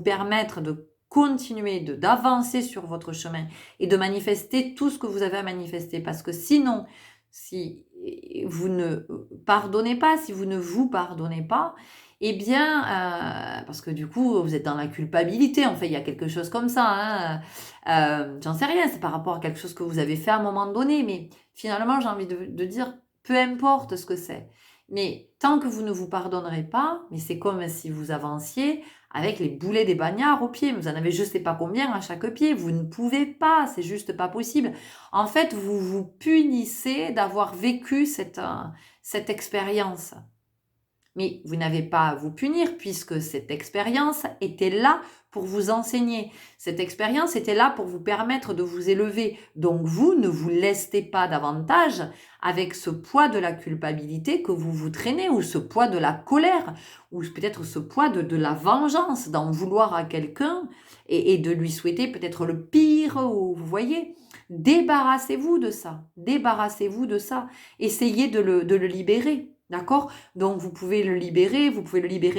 S1: permettre de continuer d'avancer sur votre chemin et de manifester tout ce que vous avez à manifester. Parce que sinon, si vous ne pardonnez pas, si vous ne vous pardonnez pas, eh bien, parce que du coup, vous êtes dans la culpabilité, en fait, il y a quelque chose comme ça, hein, j'en sais rien, c'est par rapport à quelque chose que vous avez fait à un moment donné, mais finalement, j'ai envie de dire, peu importe ce que c'est, mais tant que vous ne vous pardonnerez pas, mais c'est comme si vous avanciez avec les boulets des bagnards aux pieds, vous en avez je sais pas combien à chaque pied, vous ne pouvez pas, c'est juste pas possible. En fait, vous vous punissez d'avoir vécu cette expérience. Mais vous n'avez pas à vous punir puisque cette expérience était là pour vous enseigner. Cette expérience était là pour vous permettre de vous élever. Donc vous ne vous lestez pas davantage avec ce poids de la culpabilité que vous vous traînez, ou ce poids de la colère, ou peut-être ce poids de la vengeance, d'en vouloir à quelqu'un et de lui souhaiter peut-être le pire, ou, vous voyez. Débarrassez-vous de ça. Débarrassez-vous de ça. Essayez de le libérer. D'accord? Donc vous pouvez le libérer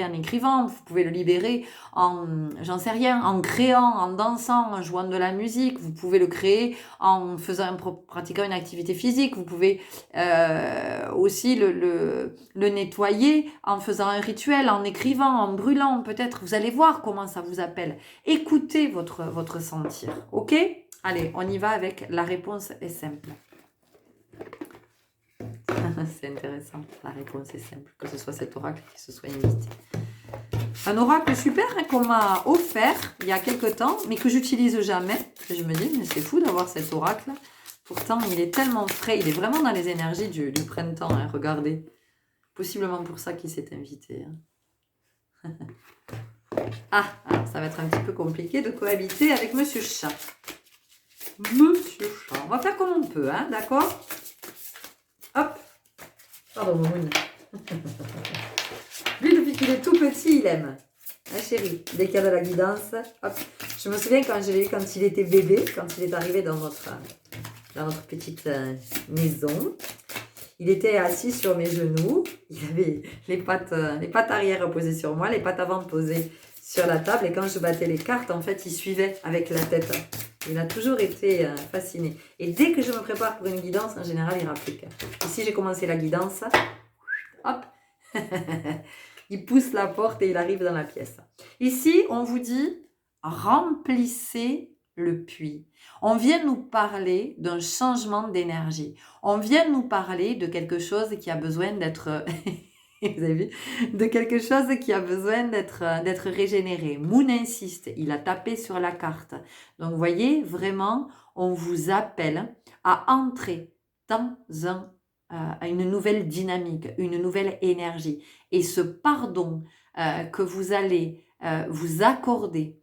S1: en écrivant, vous pouvez le libérer en, j'en sais rien, en créant, en dansant, en jouant de la musique, vous pouvez le créer en pratiquant une activité physique, vous pouvez aussi le nettoyer en faisant un rituel, en écrivant, en brûlant peut-être, vous allez voir comment ça vous appelle. Écoutez votre sentir, ok? Allez, on y va avec la réponse est simple. C'est intéressant, la réponse est simple, que ce soit cet oracle qui se soit invité. Un oracle super hein, qu'on m'a offert il y a quelque temps, mais que j'utilise jamais. Je me dis, mais c'est fou d'avoir cet oracle Pourtant, il est tellement frais. Il est vraiment dans les énergies du printemps, hein, regardez. Possiblement pour ça qu'il s'est invité. Hein. Alors, ça va être un petit peu compliqué de cohabiter avec Monsieur Chat. Monsieur Chat. On va faire comme on peut, hein, d'accord? Hop. Pardon, Momoun. Lui, depuis qu'il est tout petit, il aime. Hein, chérie? Dès qu'il y a de la guidance, hop. Je me souviens quand je l'ai eu quand il était bébé, quand il est arrivé dans notre petite maison. Il était assis sur mes genoux. Il avait les pattes arrière posées sur moi, les pattes avant posées sur la table. Et quand je battais les cartes, en fait, il suivait avec la tête. Il a toujours été fasciné. Et dès que je me prépare pour une guidance, en général, il rapplique. Ici, j'ai commencé la guidance. Hop. Il pousse la porte et il arrive dans la pièce. Ici, on vous dit, remplissez le puits. On vient nous parler d'un changement d'énergie. On vient nous parler de quelque chose qui a besoin d'être... Vous avez vu? De quelque chose qui a besoin d'être régénéré. Moon insiste, il a tapé sur la carte. Donc, vous voyez, vraiment, on vous appelle à entrer dans à une nouvelle dynamique, une nouvelle énergie. Et ce pardon que vous allez vous accorder,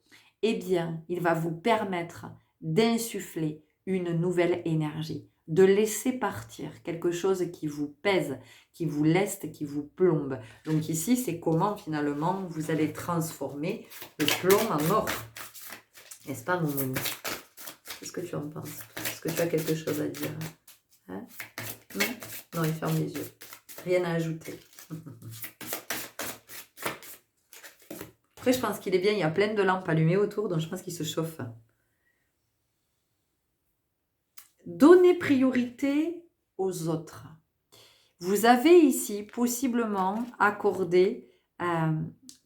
S1: eh bien, il va vous permettre d'insuffler une nouvelle énergie, de laisser partir quelque chose qui vous pèse, qui vous leste, qui vous plombe. Donc ici, c'est comment finalement vous allez transformer le plomb en or. N'est-ce pas, mon Mouni? Qu'est-ce que tu en penses? Est-ce que tu as quelque chose à dire? Hein? Non? Non, il ferme les yeux. Rien à ajouter. Après, je pense qu'il est bien, il y a plein de lampes allumées autour, donc je pense qu'il se chauffe. Donnez priorité aux autres. Vous avez ici possiblement accordé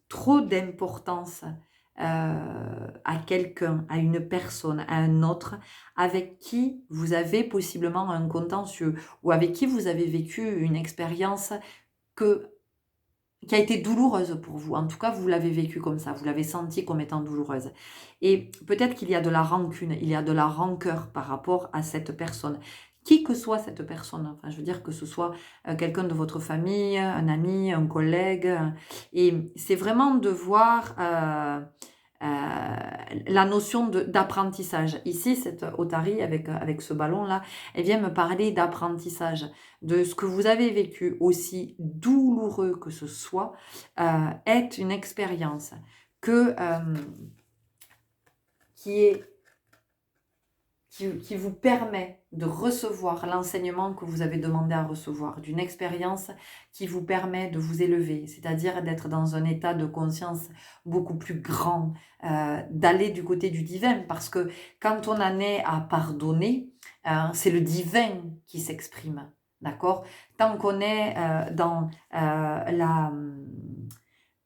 S1: trop d'importance à quelqu'un, à une personne, à un autre, avec qui vous avez possiblement un contentieux ou avec qui vous avez vécu une expérience qui a été douloureuse pour vous. En tout cas, vous l'avez vécu comme ça, vous l'avez senti comme étant douloureuse. Et peut-être qu'il y a de la rancune, il y a de la rancœur par rapport à cette personne. Qui que soit cette personne, enfin, je veux dire que ce soit quelqu'un de votre famille, un ami, un collègue. Et c'est vraiment de voir la notion d'apprentissage. Ici, cette Otari, avec ce ballon-là, elle vient me parler d'apprentissage, de ce que vous avez vécu, aussi douloureux que ce soit, est une expérience qui vous permet de recevoir l'enseignement que vous avez demandé à recevoir, d'une expérience qui vous permet de vous élever, c'est-à-dire d'être dans un état de conscience beaucoup plus grand, d'aller du côté du divin, parce que quand on en est à pardonner, c'est le divin qui s'exprime, d'accord? Tant qu'on est dans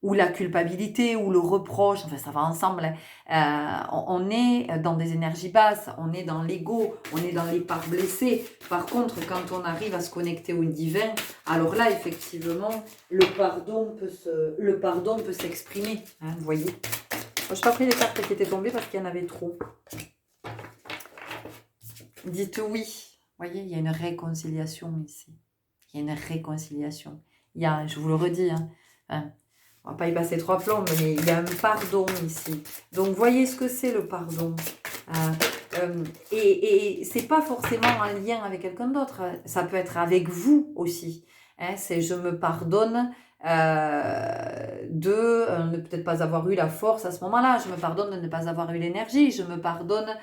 S1: ou la culpabilité, ou le reproche, enfin ça va ensemble, on est dans des énergies basses, on est dans l'ego, on est dans les parts blessées. Par contre, quand on arrive à se connecter au divin, alors là, effectivement, le pardon peut s'exprimer, hein, vous voyez. Je n'ai pas pris les cartes qui étaient tombées parce qu'il y en avait trop. Dites oui. Vous voyez, il y a une réconciliation ici. Il y a une réconciliation. Il y a, je vous le redis, hein, on va pas y passer 3 plombes, mais il y a un pardon ici. Donc, voyez ce que c'est le pardon. Et c'est pas forcément en lien avec quelqu'un d'autre. Ça peut être avec vous aussi. Hein, c'est je me pardonne de ne peut-être pas avoir eu la force à ce moment-là. Je me pardonne de ne pas avoir eu l'énergie. Je me pardonne,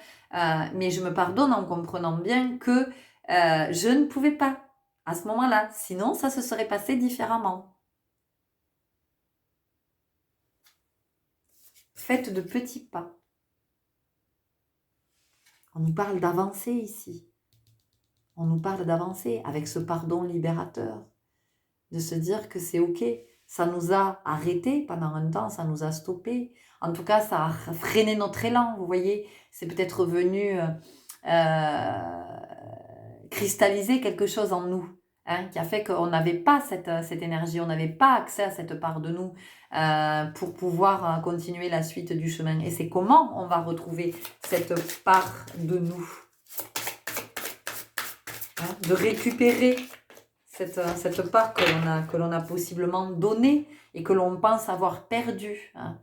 S1: mais je me pardonne en comprenant bien que je ne pouvais pas à ce moment-là. Sinon, ça se serait passé différemment. Faites de petits pas. On nous parle d'avancer ici. On nous parle d'avancer avec ce pardon libérateur. De se dire que c'est ok. Ça nous a arrêtés pendant un temps, ça nous a stoppés. En tout cas, ça a freiné notre élan, vous voyez. C'est peut-être venu cristalliser quelque chose en nous. Hein, qui a fait qu'on n'avait pas cette énergie, on n'avait pas accès à cette part de nous pour pouvoir continuer la suite du chemin. Et c'est comment on va retrouver cette part de nous. hein, de récupérer cette part que l'on a possiblement donnée et que l'on pense avoir perdue. Hein.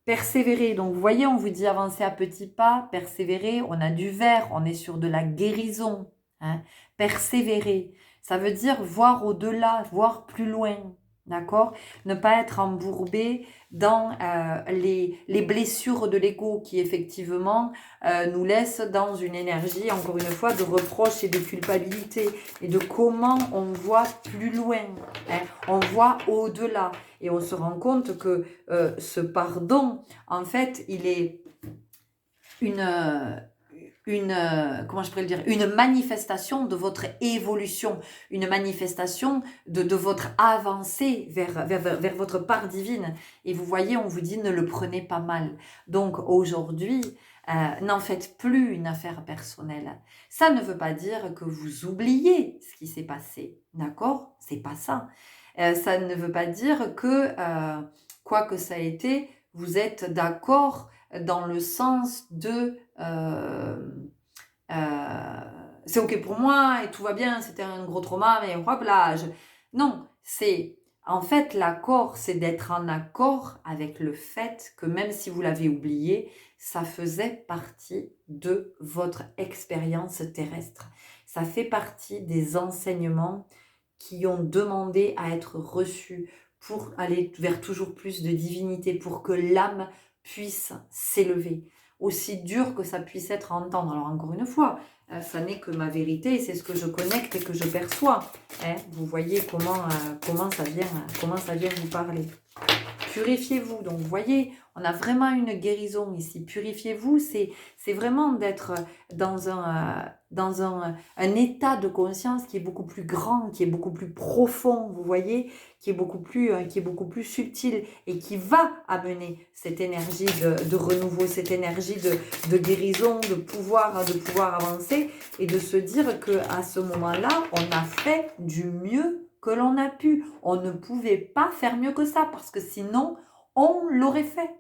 S1: Persévérer, donc vous voyez, on vous dit avancer à petits pas, persévérer, on a du vert, on est sur de la guérison. Hein. Persévérer, ça veut dire voir au-delà, voir plus loin. D'accord? Ne pas être embourbé dans les blessures de l'ego qui effectivement nous laissent dans une énergie, encore une fois, de reproche et de culpabilité et de comment on voit plus loin, hein, on voit au-delà et on se rend compte que ce pardon, en fait, il est comment je pourrais le dire, une manifestation de votre évolution, une manifestation de votre avancée vers votre part divine. Et vous voyez, on vous dit ne le prenez pas mal. Donc aujourd'hui, n'en faites plus une affaire personnelle. Ça ne veut pas dire que vous oubliez ce qui s'est passé, d'accord? C'est pas ça. Ça ne veut pas dire que, quoi que ça ait été, vous êtes d'accord dans le sens de c'est ok pour moi et tout va bien, c'était un gros trauma, mais hop là, non, c'est en fait l'accord, c'est d'être en accord avec le fait que même si vous l'avez oublié, ça faisait partie de votre expérience terrestre. Ça fait partie des enseignements qui ont demandé à être reçus pour aller vers toujours plus de divinité, pour que l'âme puisse s'élever. Aussi dur que ça puisse être à entendre. Alors encore une fois, ça n'est que ma vérité, c'est ce que je connecte et que je perçois. Hein, vous voyez comment ça vient vous parler. Purifiez-vous. Donc, vous voyez, on a vraiment une guérison ici. Purifiez-vous, c'est vraiment d'être dans un état de conscience qui est beaucoup plus grand, qui est beaucoup plus profond, vous voyez, qui est beaucoup plus subtil et qui va amener cette énergie de renouveau, cette énergie de guérison, de pouvoir avancer et de se dire qu'à ce moment-là, on a fait du mieux que l'on a pu. On ne pouvait pas faire mieux que ça parce que sinon, on l'aurait fait.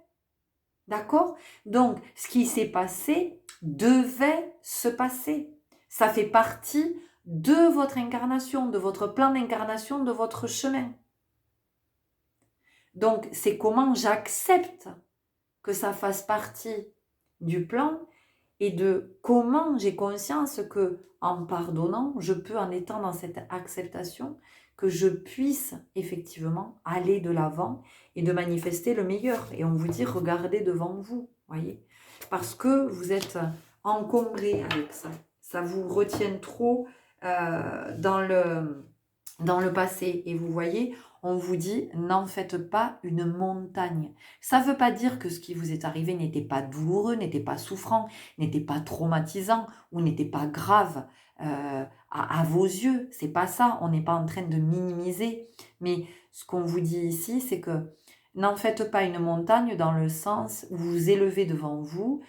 S1: D'accord? Donc, ce qui s'est passé devait se passer. Ça fait partie de votre incarnation, de votre plan d'incarnation, de votre chemin. Donc, c'est comment j'accepte que ça fasse partie du plan et de comment j'ai conscience que, en pardonnant, je peux, en étant dans cette acceptation, que je puisse effectivement aller de l'avant et de manifester le meilleur. Et on vous dit, regardez devant vous, voyez, parce que vous êtes encombré avec ça. Ça vous retient trop dans le passé. Et vous voyez, on vous dit, n'en faites pas une montagne. Ça ne veut pas dire que ce qui vous est arrivé n'était pas douloureux, n'était pas souffrant, n'était pas traumatisant ou n'était pas grave à vos yeux. C'est pas ça, on n'est pas en train de minimiser. Mais ce qu'on vous dit ici, c'est que n'en faites pas une montagne dans le sens où vous élevez devant vous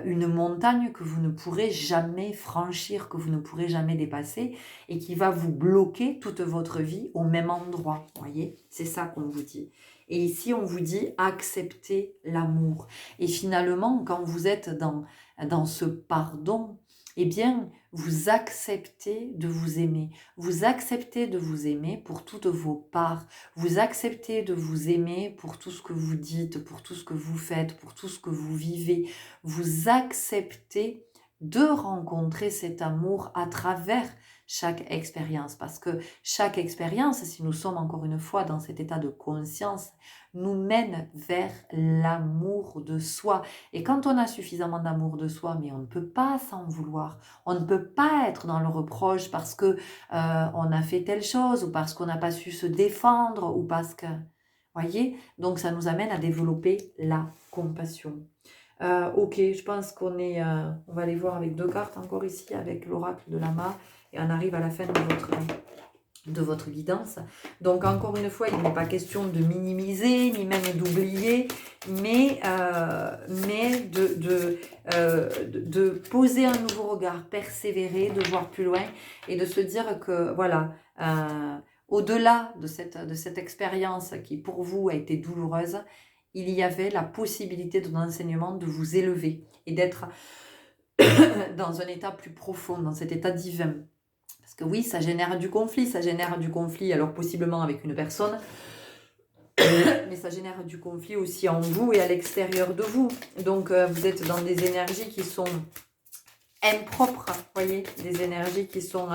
S1: une montagne que vous ne pourrez jamais franchir, que vous ne pourrez jamais dépasser et qui va vous bloquer toute votre vie au même endroit. Voyez, c'est ça qu'on vous dit. Et ici, on vous dit acceptez l'amour. Et finalement, quand vous êtes dans ce pardon, eh bien, vous acceptez de vous aimer. Vous acceptez de vous aimer pour toutes vos parts. Vous acceptez de vous aimer pour tout ce que vous dites, pour tout ce que vous faites, pour tout ce que vous vivez. Vous acceptez de rencontrer cet amour à travers chaque expérience. Parce que chaque expérience, si nous sommes encore une fois dans cet état de conscience, nous mène vers l'amour de soi. Et quand on a suffisamment d'amour de soi, mais on ne peut pas s'en vouloir, on ne peut pas être dans le reproche parce que on a fait telle chose ou parce qu'on n'a pas su se défendre ou parce que, voyez, donc ça nous amène à développer la compassion. Ok, je pense on va aller voir avec 2 cartes encore ici, avec l'oracle de Lama, et on arrive à la fin de votre guidance. Donc encore une fois, il n'est pas question de minimiser, ni même d'oublier, mais de poser un nouveau regard, persévérer, de voir plus loin, et de se dire que, voilà, au-delà de cette expérience qui pour vous a été douloureuse, il y avait la possibilité de l'enseignement de vous élever et d'être dans un état plus profond, dans cet état divin. Parce que oui, ça génère du conflit, alors possiblement avec une personne, mais ça génère du conflit aussi en vous et à l'extérieur de vous. Donc vous êtes dans des énergies qui sont impropres, voyez, des énergies qui sont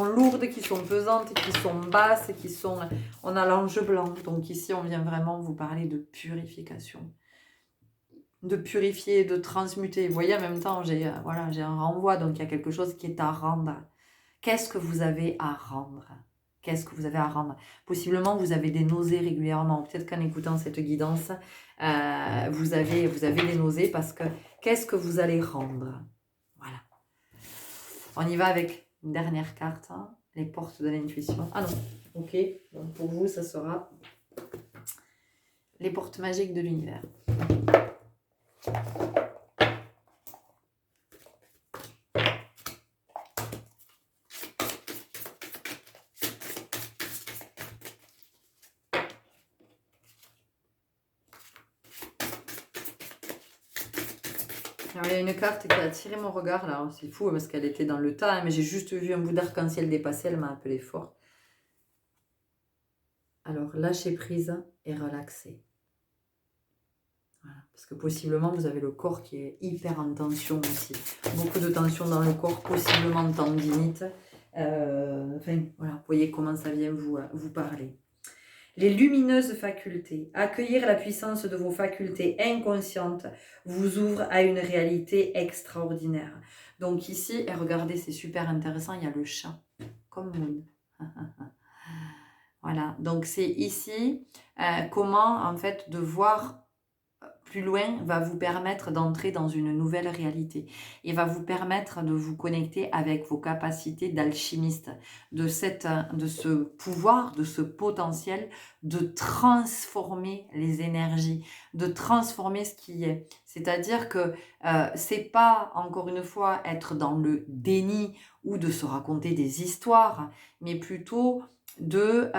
S1: lourdes, qui sont pesantes, qui sont basses, on a l'ange blanc. Donc ici, on vient vraiment vous parler de purification, de purifier, de transmuter. Vous voyez, en même temps, j'ai un renvoi, donc il y a quelque chose qui est à rendre. Qu'est-ce que vous avez à rendre? Qu'est-ce que vous avez à rendre? Possiblement, vous avez des nausées régulièrement. Peut-être qu'en écoutant cette guidance, vous avez des nausées parce que qu'est-ce que vous allez rendre? Voilà. On y va avec une dernière carte, hein, les portes de l'intuition. Ah non, ok. Donc pour vous, ça sera les portes magiques de l'univers. Alors, il y a une carte qui a attiré mon regard là, c'est fou parce qu'elle était dans le tas, hein, mais j'ai juste vu un bout d'arc-en-ciel dépasser, elle m'a appelé fort. Alors, lâchez prise et relaxez. Voilà, parce que possiblement vous avez le corps qui est hyper en tension aussi. Beaucoup de tension dans le corps, possiblement tendinite. Enfin, voilà, vous voyez comment ça vient vous parler. Les lumineuses facultés, accueillir la puissance de vos facultés inconscientes vous ouvre à une réalité extraordinaire. Donc ici, et regardez, c'est super intéressant, il y a le chat, comme Moon. Voilà, donc c'est ici comment en fait de voir plus loin va vous permettre d'entrer dans une nouvelle réalité et va vous permettre de vous connecter avec vos capacités d'alchimiste, de ce pouvoir, de ce potentiel de transformer les énergies, de transformer ce qui est. C'est-à-dire que c'est pas, encore une fois, être dans le déni ou de se raconter des histoires, mais plutôt de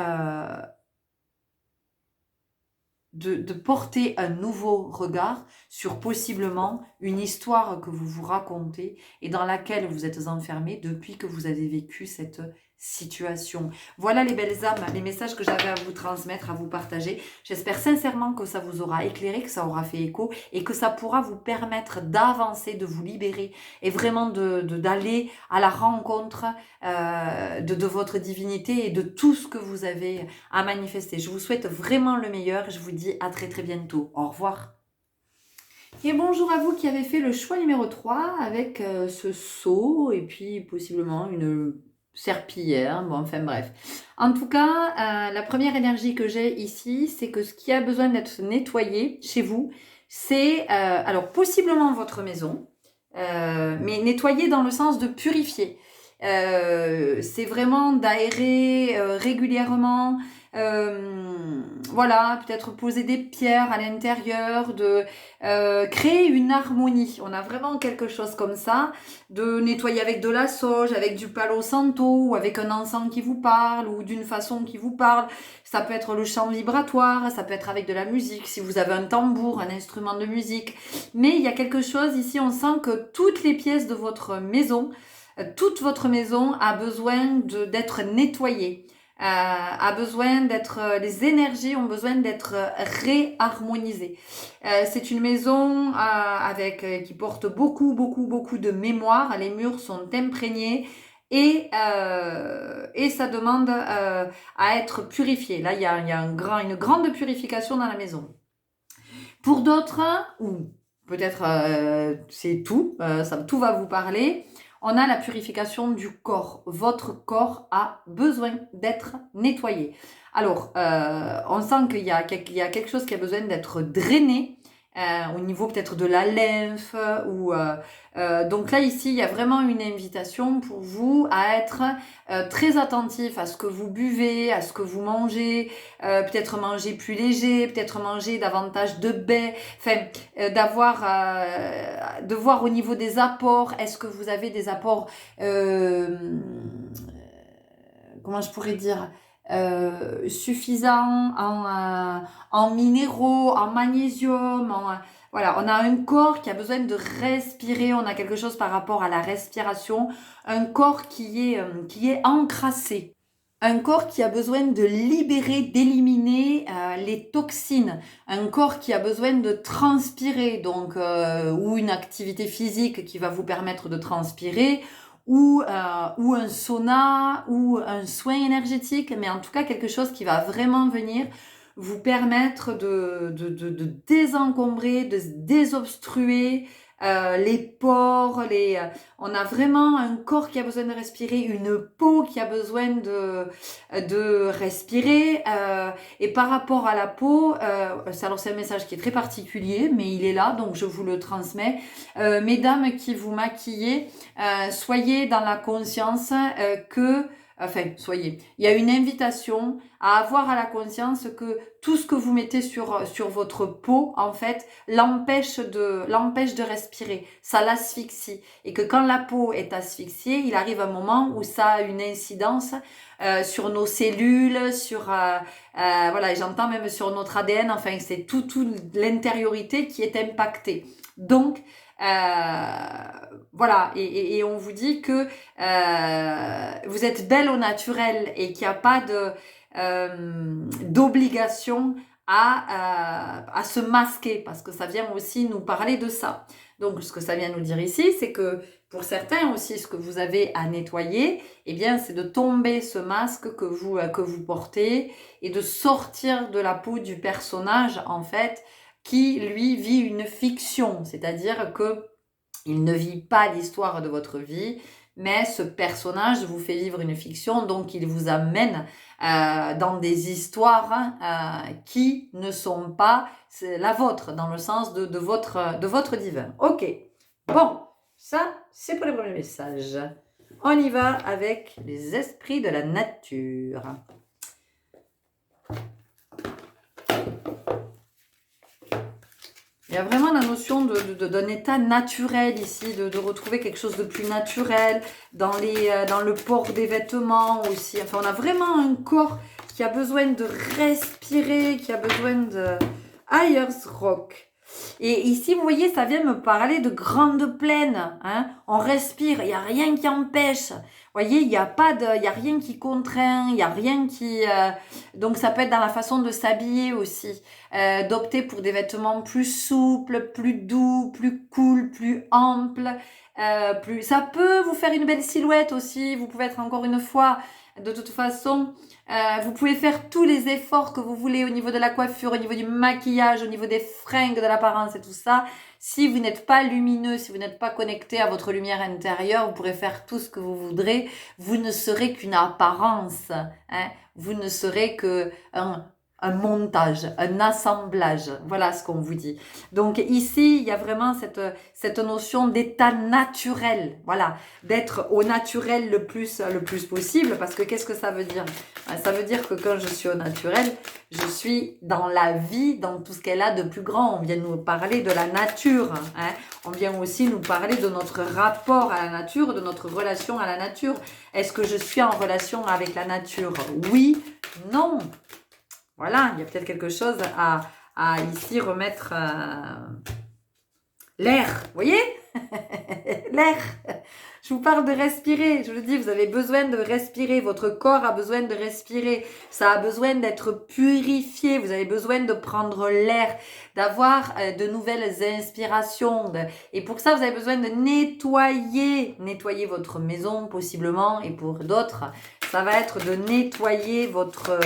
S1: porter un nouveau regard sur possiblement une histoire que vous vous racontez et dans laquelle vous êtes enfermé depuis que vous avez vécu cette situation. Voilà les belles âmes, les messages que j'avais à vous transmettre, à vous partager. J'espère sincèrement que ça vous aura éclairé, que ça aura fait écho et que ça pourra vous permettre d'avancer, de vous libérer et vraiment d'aller à la rencontre de votre divinité et de tout ce que vous avez à manifester. Je vous souhaite vraiment le meilleur. Je vous dis à très très bientôt. Au revoir. Et bonjour à vous qui avez fait le choix numéro 3 avec ce seau et puis possiblement une serpillière. Bon, enfin bref. En tout cas, la première énergie que j'ai ici, c'est que ce qui a besoin d'être nettoyé chez vous, c'est alors possiblement votre maison, mais nettoyer dans le sens de purifier. C'est vraiment d'aérer régulièrement, voilà, peut-être poser des pierres à l'intérieur, de créer une harmonie. On a vraiment quelque chose comme ça, de nettoyer avec de la sauge, avec du palo santo, ou avec un encens qui vous parle, ou d'une façon qui vous parle. Ça peut être le chant vibratoire, ça peut être avec de la musique, si vous avez un tambour, un instrument de musique. Mais il y a quelque chose ici, on sent que toutes les pièces de votre maison, toute votre maison a besoin d'être nettoyée, a besoin d'être, les énergies ont besoin d'être réharmonisées. C'est une maison qui porte beaucoup, beaucoup, beaucoup de mémoire. Les murs sont imprégnés et ça demande à être purifié. Là, il y a une grande purification dans la maison. Pour d'autres, ou peut-être c'est tout, tout va vous parler, on a la purification du corps. Votre corps a besoin d'être nettoyé. Alors, on sent qu'il y a quelque chose qui a besoin d'être drainé au niveau peut-être de la lymphe. Donc là, ici, il y a vraiment une invitation pour vous à être très attentif à ce que vous buvez, à ce que vous mangez, peut-être manger plus léger, peut-être manger davantage de baies, enfin, de voir au niveau des apports, est-ce que vous avez des apports, comment je pourrais dire, suffisants en minéraux, en magnésium, Voilà, on a un corps qui a besoin de respirer, on a quelque chose par rapport à la respiration, un corps qui est encrassé. Un corps qui a besoin de libérer, d'éliminer les toxines. Un corps qui a besoin de transpirer, donc ou une activité physique qui va vous permettre de transpirer, ou un sauna, ou un soin énergétique, mais en tout cas quelque chose qui va vraiment venir vous permettre de désencombrer, de désobstruer les pores, on a vraiment un corps qui a besoin de respirer, une peau qui a besoin de respirer. Et par rapport à la peau, c'est un message qui est très particulier, mais il est là, donc je vous le transmets. Mesdames qui vous maquillez, soyez dans la conscience il y a une invitation à avoir à la conscience que tout ce que vous mettez sur votre peau, en fait, l'empêche de respirer. Ça l'asphyxie. Et que quand la peau est asphyxiée, il arrive un moment où ça a une incidence sur nos cellules, voilà, et j'entends même sur notre ADN, enfin, c'est tout l'intériorité qui est impactée. Donc, voilà, et on vous dit que vous êtes belle au naturel et qu'il n'y a pas d'obligation à se masquer, parce que ça vient aussi nous parler de ça. Donc, ce que ça vient nous dire ici, c'est que pour certains aussi, ce que vous avez à nettoyer, eh bien, c'est de tomber ce masque que vous portez et de sortir de la peau du personnage, en fait, qui, lui, vit une fiction. C'est-à-dire que il ne vit pas l'histoire de votre vie, mais ce personnage vous fait vivre une fiction, donc il vous amène dans des histoires qui ne sont pas la vôtre, dans le sens de votre divin. Ok, bon, ça c'est pour les premiers messages. On y va avec les esprits de la nature. Il y a vraiment la notion d'un état naturel ici, de retrouver quelque chose de plus naturel dans le port des vêtements aussi. Enfin, on a vraiment un corps qui a besoin de respirer, qui a besoin de Ayers Rock. Et ici, vous voyez, ça vient me parler de grandes plaines. Hein. On respire, il n'y a rien qui empêche. Vous voyez, il n'y a rien qui contraint, il n'y a rien qui... Donc, ça peut être dans la façon de s'habiller aussi. D'opter pour des vêtements plus souples, plus doux, plus cool, plus amples. Ça peut vous faire une belle silhouette aussi. Vous pouvez être encore une fois, de toute façon, vous pouvez faire tous les efforts que vous voulez au niveau de la coiffure, au niveau du maquillage, au niveau des fringues, de l'apparence et tout ça. Si vous n'êtes pas lumineux, si vous n'êtes pas connecté à votre lumière intérieure, vous pourrez faire tout ce que vous voudrez. Vous ne serez qu'une apparence. Hein. Vous ne serez un montage, un assemblage. Voilà ce qu'on vous dit. Donc ici, il y a vraiment cette notion d'état naturel. Voilà, d'être au naturel le plus possible. Parce que qu'est-ce que ça veut dire? Ça veut dire que quand je suis au naturel, je suis dans la vie, dans tout ce qu'elle a de plus grand. On vient nous parler de la nature. Hein. On vient aussi nous parler de notre rapport à la nature, de notre relation à la nature. Est-ce que je suis en relation avec la nature? Oui, non. Voilà, il y a peut-être quelque chose à ici remettre l'air, vous voyez? L'air. Je vous parle de respirer, je vous le dis, vous avez besoin de respirer, votre corps a besoin de respirer, ça a besoin d'être purifié, vous avez besoin de prendre l'air, d'avoir de nouvelles inspirations. Et pour ça, vous avez besoin de nettoyer votre maison possiblement, et pour d'autres, ça va être de nettoyer votre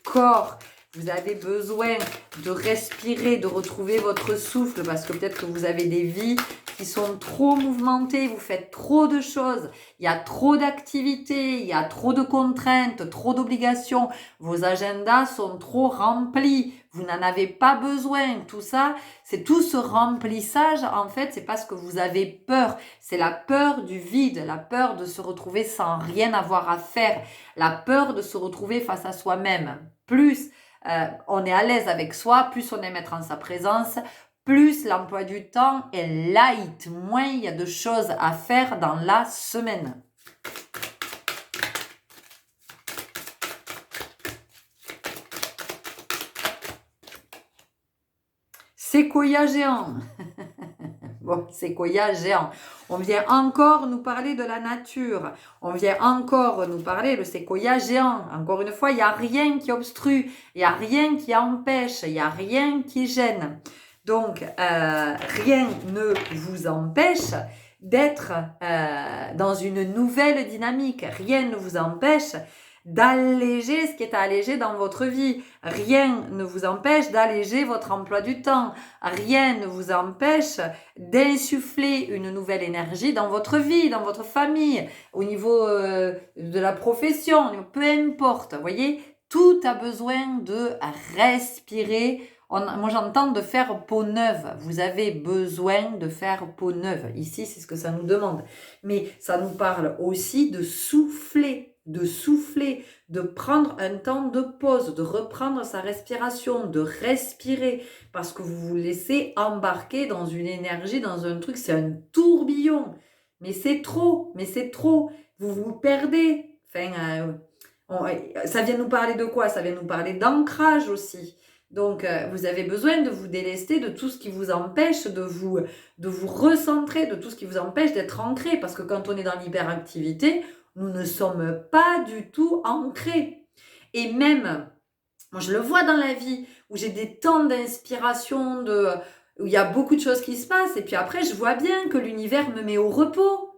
S1: corps. Vous avez besoin de respirer, de retrouver votre souffle parce que peut-être que vous avez des vies qui sont trop mouvementées, vous faites trop de choses, il y a trop d'activités, il y a trop de contraintes, trop d'obligations, vos agendas sont trop remplis, vous n'en avez pas besoin. Tout ça, c'est tout ce remplissage, en fait, c'est parce que vous avez peur. C'est la peur du vide, la peur de se retrouver sans rien avoir à faire, la peur de se retrouver face à soi-même. Plus on est à l'aise avec soi, plus on aime être en sa présence, plus l'emploi du temps est light, moins il y a de choses à faire dans la semaine. séquoia géant. Bon, séquoia géant. On vient encore nous parler de la nature. On vient encore nous parler de séquoia géant. Encore une fois, il n'y a rien qui obstrue, il n'y a rien qui empêche, il n'y a rien qui gêne. Donc, rien ne vous empêche d'être dans une nouvelle dynamique. Rien ne vous empêche d'alléger ce qui est à alléger dans votre vie. Rien ne vous empêche d'alléger votre emploi du temps. Rien ne vous empêche d'insuffler une nouvelle énergie dans votre vie, dans votre famille, au niveau de la profession, peu importe. Vous voyez, tout a besoin de respirer. Moi, j'entends de faire peau neuve. Vous avez besoin de faire peau neuve. Ici, c'est ce que ça nous demande. Mais ça nous parle aussi de souffler, de prendre un temps de pause, de reprendre sa respiration, de respirer, parce que vous vous laissez embarquer dans une énergie, dans un truc, c'est un tourbillon. Mais c'est trop, vous vous perdez. Enfin, ça vient nous parler de quoi? Ça vient nous parler d'ancrage aussi. Donc, vous avez besoin de vous délester de tout ce qui vous empêche de vous recentrer, de tout ce qui vous empêche d'être ancré. Parce que quand on est dans l'hyperactivité, nous ne sommes pas du tout ancrés. Et même, moi je le vois dans la vie, où j'ai des temps d'inspiration, où il y a beaucoup de choses qui se passent, et puis après je vois bien que l'univers me met au repos.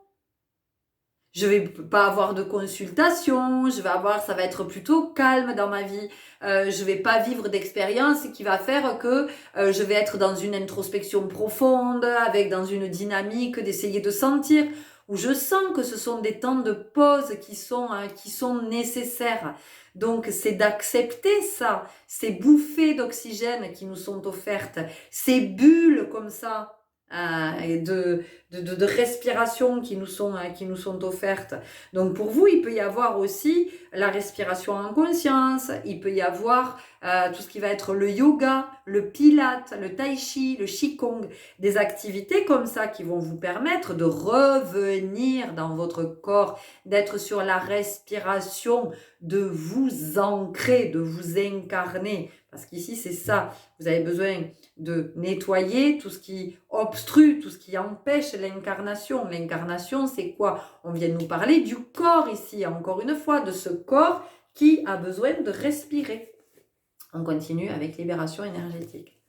S1: Je vais pas avoir de consultation, ça va être plutôt calme dans ma vie. Je vais pas vivre d'expérience qui va faire que je vais être dans une introspection profonde, dans une dynamique d'essayer de sentir, où je sens que ce sont des temps de pause qui sont nécessaires. Donc c'est d'accepter ça, ces bouffées d'oxygène qui nous sont offertes, ces bulles comme ça. Et de respiration qui nous sont offertes. Donc pour vous, il peut y avoir aussi la respiration en conscience, il peut y avoir tout ce qui va être le yoga, le pilate, le tai chi, le qigong, des activités comme ça qui vont vous permettre de revenir dans votre corps, d'être sur la respiration, de vous ancrer, de vous incarner. Parce qu'ici, c'est ça, vous avez besoin de nettoyer tout ce qui obstrue, tout ce qui empêche l'incarnation. L'incarnation, c'est quoi? On vient nous parler du corps ici, encore une fois, de ce corps qui a besoin de respirer. On continue avec libération énergétique.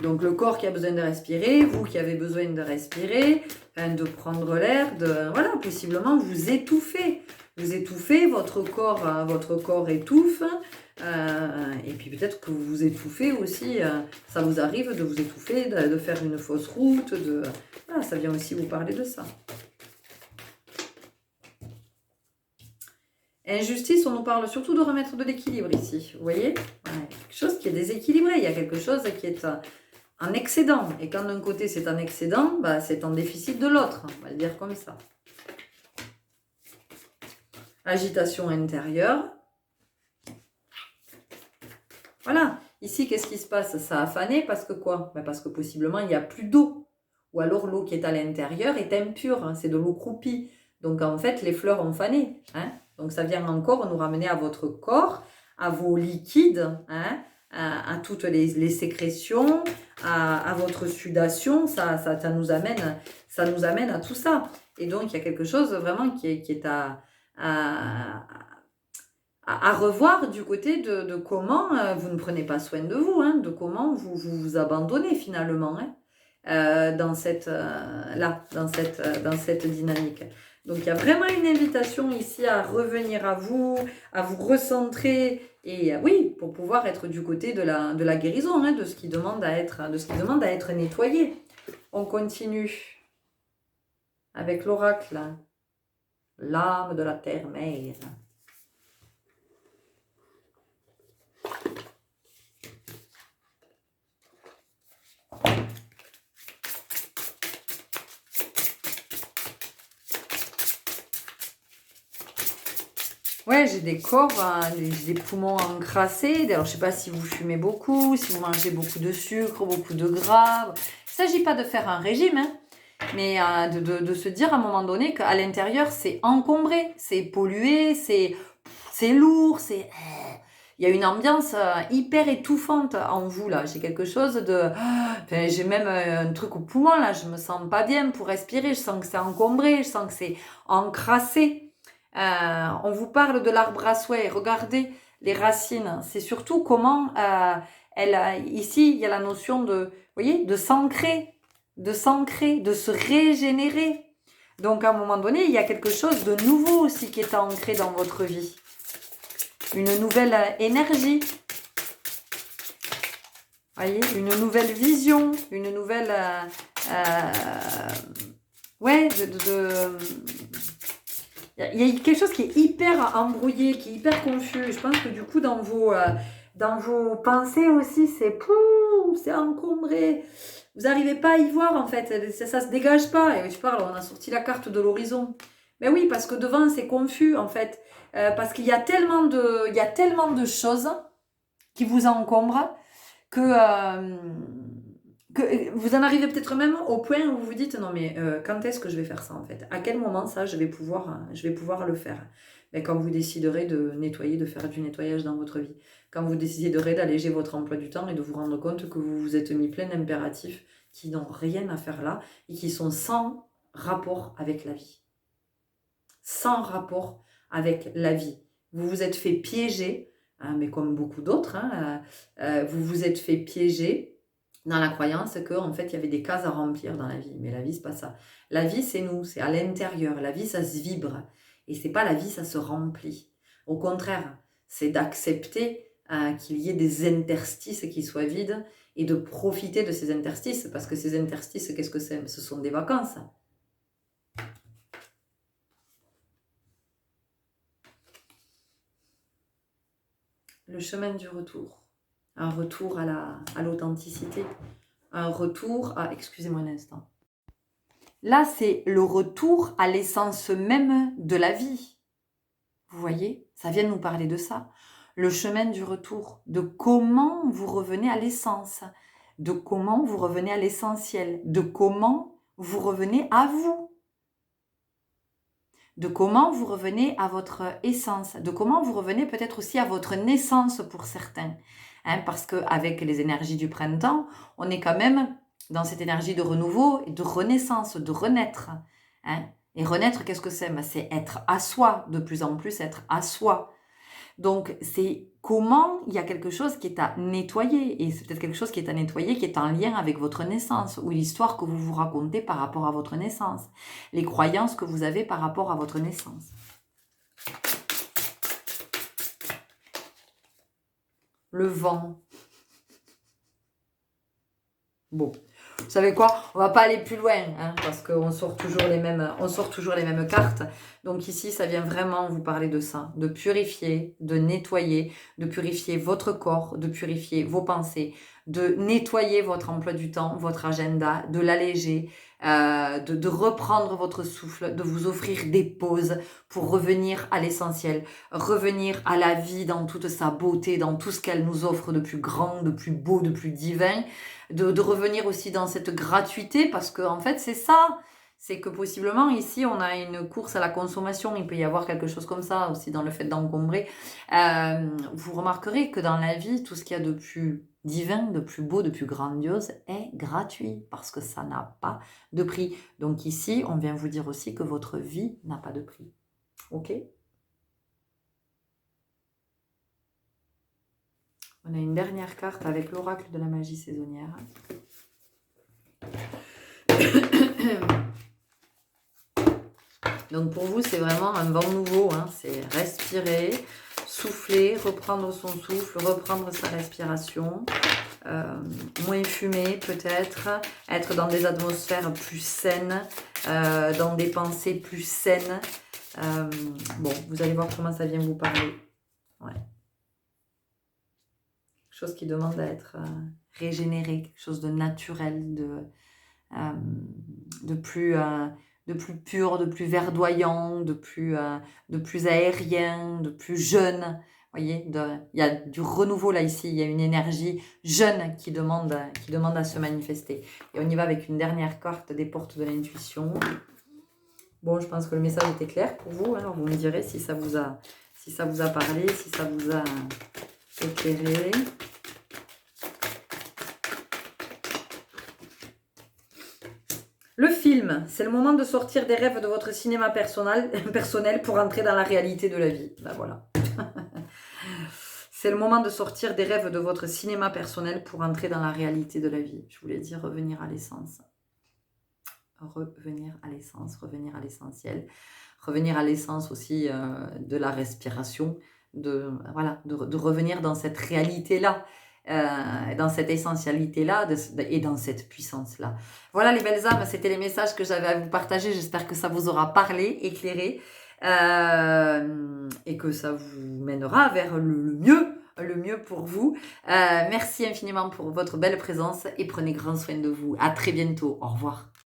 S1: Donc le corps qui a besoin de respirer, vous qui avez besoin de respirer, de prendre l'air, voilà, possiblement vous étouffez. Vous étouffez, votre corps étouffe. Et puis peut-être que vous vous étouffez aussi, ça vous arrive de vous étouffer, de faire une fausse route, voilà, ça vient aussi vous parler de ça. Injustice, on nous parle surtout de remettre de l'équilibre ici, vous voyez, quelque chose qui est déséquilibré, il y a quelque chose qui est en excédent, et quand d'un côté c'est en excédent, c'est en déficit de l'autre, on va le dire comme ça. Agitation intérieure. Voilà, ici, qu'est-ce qui se passe? Ça a fané parce que quoi? Parce que possiblement, il n'y a plus d'eau. Ou alors, l'eau qui est à l'intérieur est impure, hein, c'est de l'eau croupie. Donc, en fait, les fleurs ont fané. Hein. Donc, ça vient encore nous ramener à votre corps, à vos liquides, hein, à toutes les sécrétions, à votre sudation. Ça nous amène à tout ça. Et donc, il y a quelque chose vraiment qui est à revoir du côté de comment vous ne prenez pas soin de vous, hein, de comment vous abandonnez finalement dans cette dynamique. Donc il y a vraiment une invitation ici à revenir à vous recentrer et oui, pour pouvoir être du côté de la guérison, hein, de ce qui demande à être nettoyé. On continue avec l'oracle, l'âme de la terre-mère. Ouais, j'ai des corps, j'ai des poumons encrassés. Alors, je ne sais pas si vous fumez beaucoup, si vous mangez beaucoup de sucre, beaucoup de gras. Il ne s'agit pas de faire un régime, hein, mais de se dire à un moment donné qu'à l'intérieur, c'est encombré, c'est pollué, c'est lourd, il y a une ambiance hyper étouffante en vous, là. J'ai quelque chose de... Enfin, j'ai même un truc au poumon, là. Je me sens pas bien pour respirer. Je sens que c'est encombré. Je sens que c'est encrassé. On vous parle de l'arbre à souhait. Regardez les racines. C'est surtout comment... ici, il y a la notion de... Vous voyez, de s'ancrer, de se régénérer. Donc, à un moment donné, il y a quelque chose de nouveau aussi qui est ancré dans votre vie. Une nouvelle énergie. Voyez, une nouvelle vision, une nouvelle... ouais, il y a quelque chose qui est hyper embrouillé, qui est hyper confus. Je pense que du coup, dans vos pensées aussi, c'est encombré. Vous n'arrivez pas à y voir, en fait. Ça se dégage pas. Et tu parles, on a sorti la carte de l'horizon. Mais oui, parce que devant, c'est confus, en fait. Parce qu'il y a tellement de choses qui vous encombrent que vous en arrivez peut-être même au point où vous vous dites non mais quand est-ce que je vais faire ça en fait? À quel moment ça je vais pouvoir le faire? Mais quand vous déciderez de nettoyer, de faire du nettoyage dans votre vie, quand vous déciderez d'alléger votre emploi du temps et de vous rendre compte que vous vous êtes mis plein d'impératifs qui n'ont rien à faire là et qui sont sans rapport avec la vie. Sans rapport avec la vie. Vous vous êtes fait piéger, hein, mais comme beaucoup d'autres, hein, vous vous êtes fait piéger dans la croyance que en fait il y avait des cases à remplir dans la vie. Mais la vie, c'est pas ça. La vie, c'est nous, c'est à l'intérieur. La vie, ça se vibre. Et c'est pas la vie, ça se remplit. Au contraire, c'est d'accepter qu'il y ait des interstices qui soient vides et de profiter de ces interstices. Parce que ces interstices, qu'est-ce que c'est? Ce sont des vacances. Le chemin du retour. Un retour à l'authenticité. Un retour à... Excusez-moi un instant. Là, c'est le retour à l'essence même de la vie. Vous voyez? Ça vient de nous parler de ça. Le chemin du retour. De comment vous revenez à l'essence. De comment vous revenez à l'essentiel. De comment vous revenez à vous. De comment vous revenez à votre essence, de comment vous revenez peut-être aussi à votre naissance pour certains. Hein, parce qu'avec les énergies du printemps, on est quand même dans cette énergie de renouveau et de renaissance, de renaître. Hein. Et renaître, qu'est-ce que c'est? C'est être à soi, de plus en plus être à soi. Donc, c'est comment il y a quelque chose qui est à nettoyer. Et c'est peut-être quelque chose qui est à nettoyer, qui est en lien avec votre naissance, ou l'histoire que vous vous racontez par rapport à votre naissance, les croyances que vous avez par rapport à votre naissance. Le vent. Bon. Vous savez quoi? On va pas aller plus loin, hein, parce qu'on sort toujours les mêmes cartes. Donc ici, ça vient vraiment vous parler de ça, de purifier, de nettoyer, de purifier votre corps, de purifier vos pensées, de nettoyer votre emploi du temps, votre agenda, de l'alléger, de reprendre votre souffle, de vous offrir des pauses pour revenir à l'essentiel, revenir à la vie dans toute sa beauté, dans tout ce qu'elle nous offre de plus grand, de plus beau, de plus divin. De revenir aussi dans cette gratuité, parce que en fait c'est ça, c'est que possiblement ici on a une course à la consommation, il peut y avoir quelque chose comme ça aussi dans le fait d'encombrer. Vous remarquerez que dans la vie, tout ce qu'il y a de plus divin, de plus beau, de plus grandiose est gratuit, parce que ça n'a pas de prix. Donc ici, on vient vous dire aussi que votre vie n'a pas de prix. Ok ? On a une dernière carte avec l'oracle de la magie saisonnière. Donc pour vous, c'est vraiment un vent nouveau. Hein. C'est respirer, souffler, reprendre son souffle, reprendre sa respiration. Moins fumer peut-être. Être dans des atmosphères plus saines, dans des pensées plus saines. Bon, vous allez voir comment ça vient vous parler. Ouais. Chose qui demande à être régénéré, quelque chose de naturel, de plus pur, de plus verdoyant, de plus aérien, de plus jeune. Vous voyez, il y a du renouveau là ici, il y a une énergie jeune qui demande à se manifester. Et on y va avec une dernière carte des portes de l'intuition. Bon, je pense que le message était clair pour vous. Alors vous me direz si ça vous a parlé, si ça vous a éclairer. Le film, c'est le moment de sortir des rêves de votre cinéma personnel pour entrer dans la réalité de la vie. Ben voilà. C'est le moment de sortir des rêves de votre cinéma personnel pour entrer dans la réalité de la vie. Je voulais dire revenir à l'essence. Revenir à l'essence, revenir à l'essentiel. Revenir à l'essence aussi de la respiration. De revenir dans cette réalité-là. Dans cette essentialité-là et dans cette puissance-là. Voilà les belles âmes, c'était les messages que j'avais à vous partager. J'espère que ça vous aura parlé, éclairé, et que ça vous mènera vers le mieux pour vous. Merci infiniment pour votre belle présence et prenez grand soin de vous. À très bientôt. Au revoir.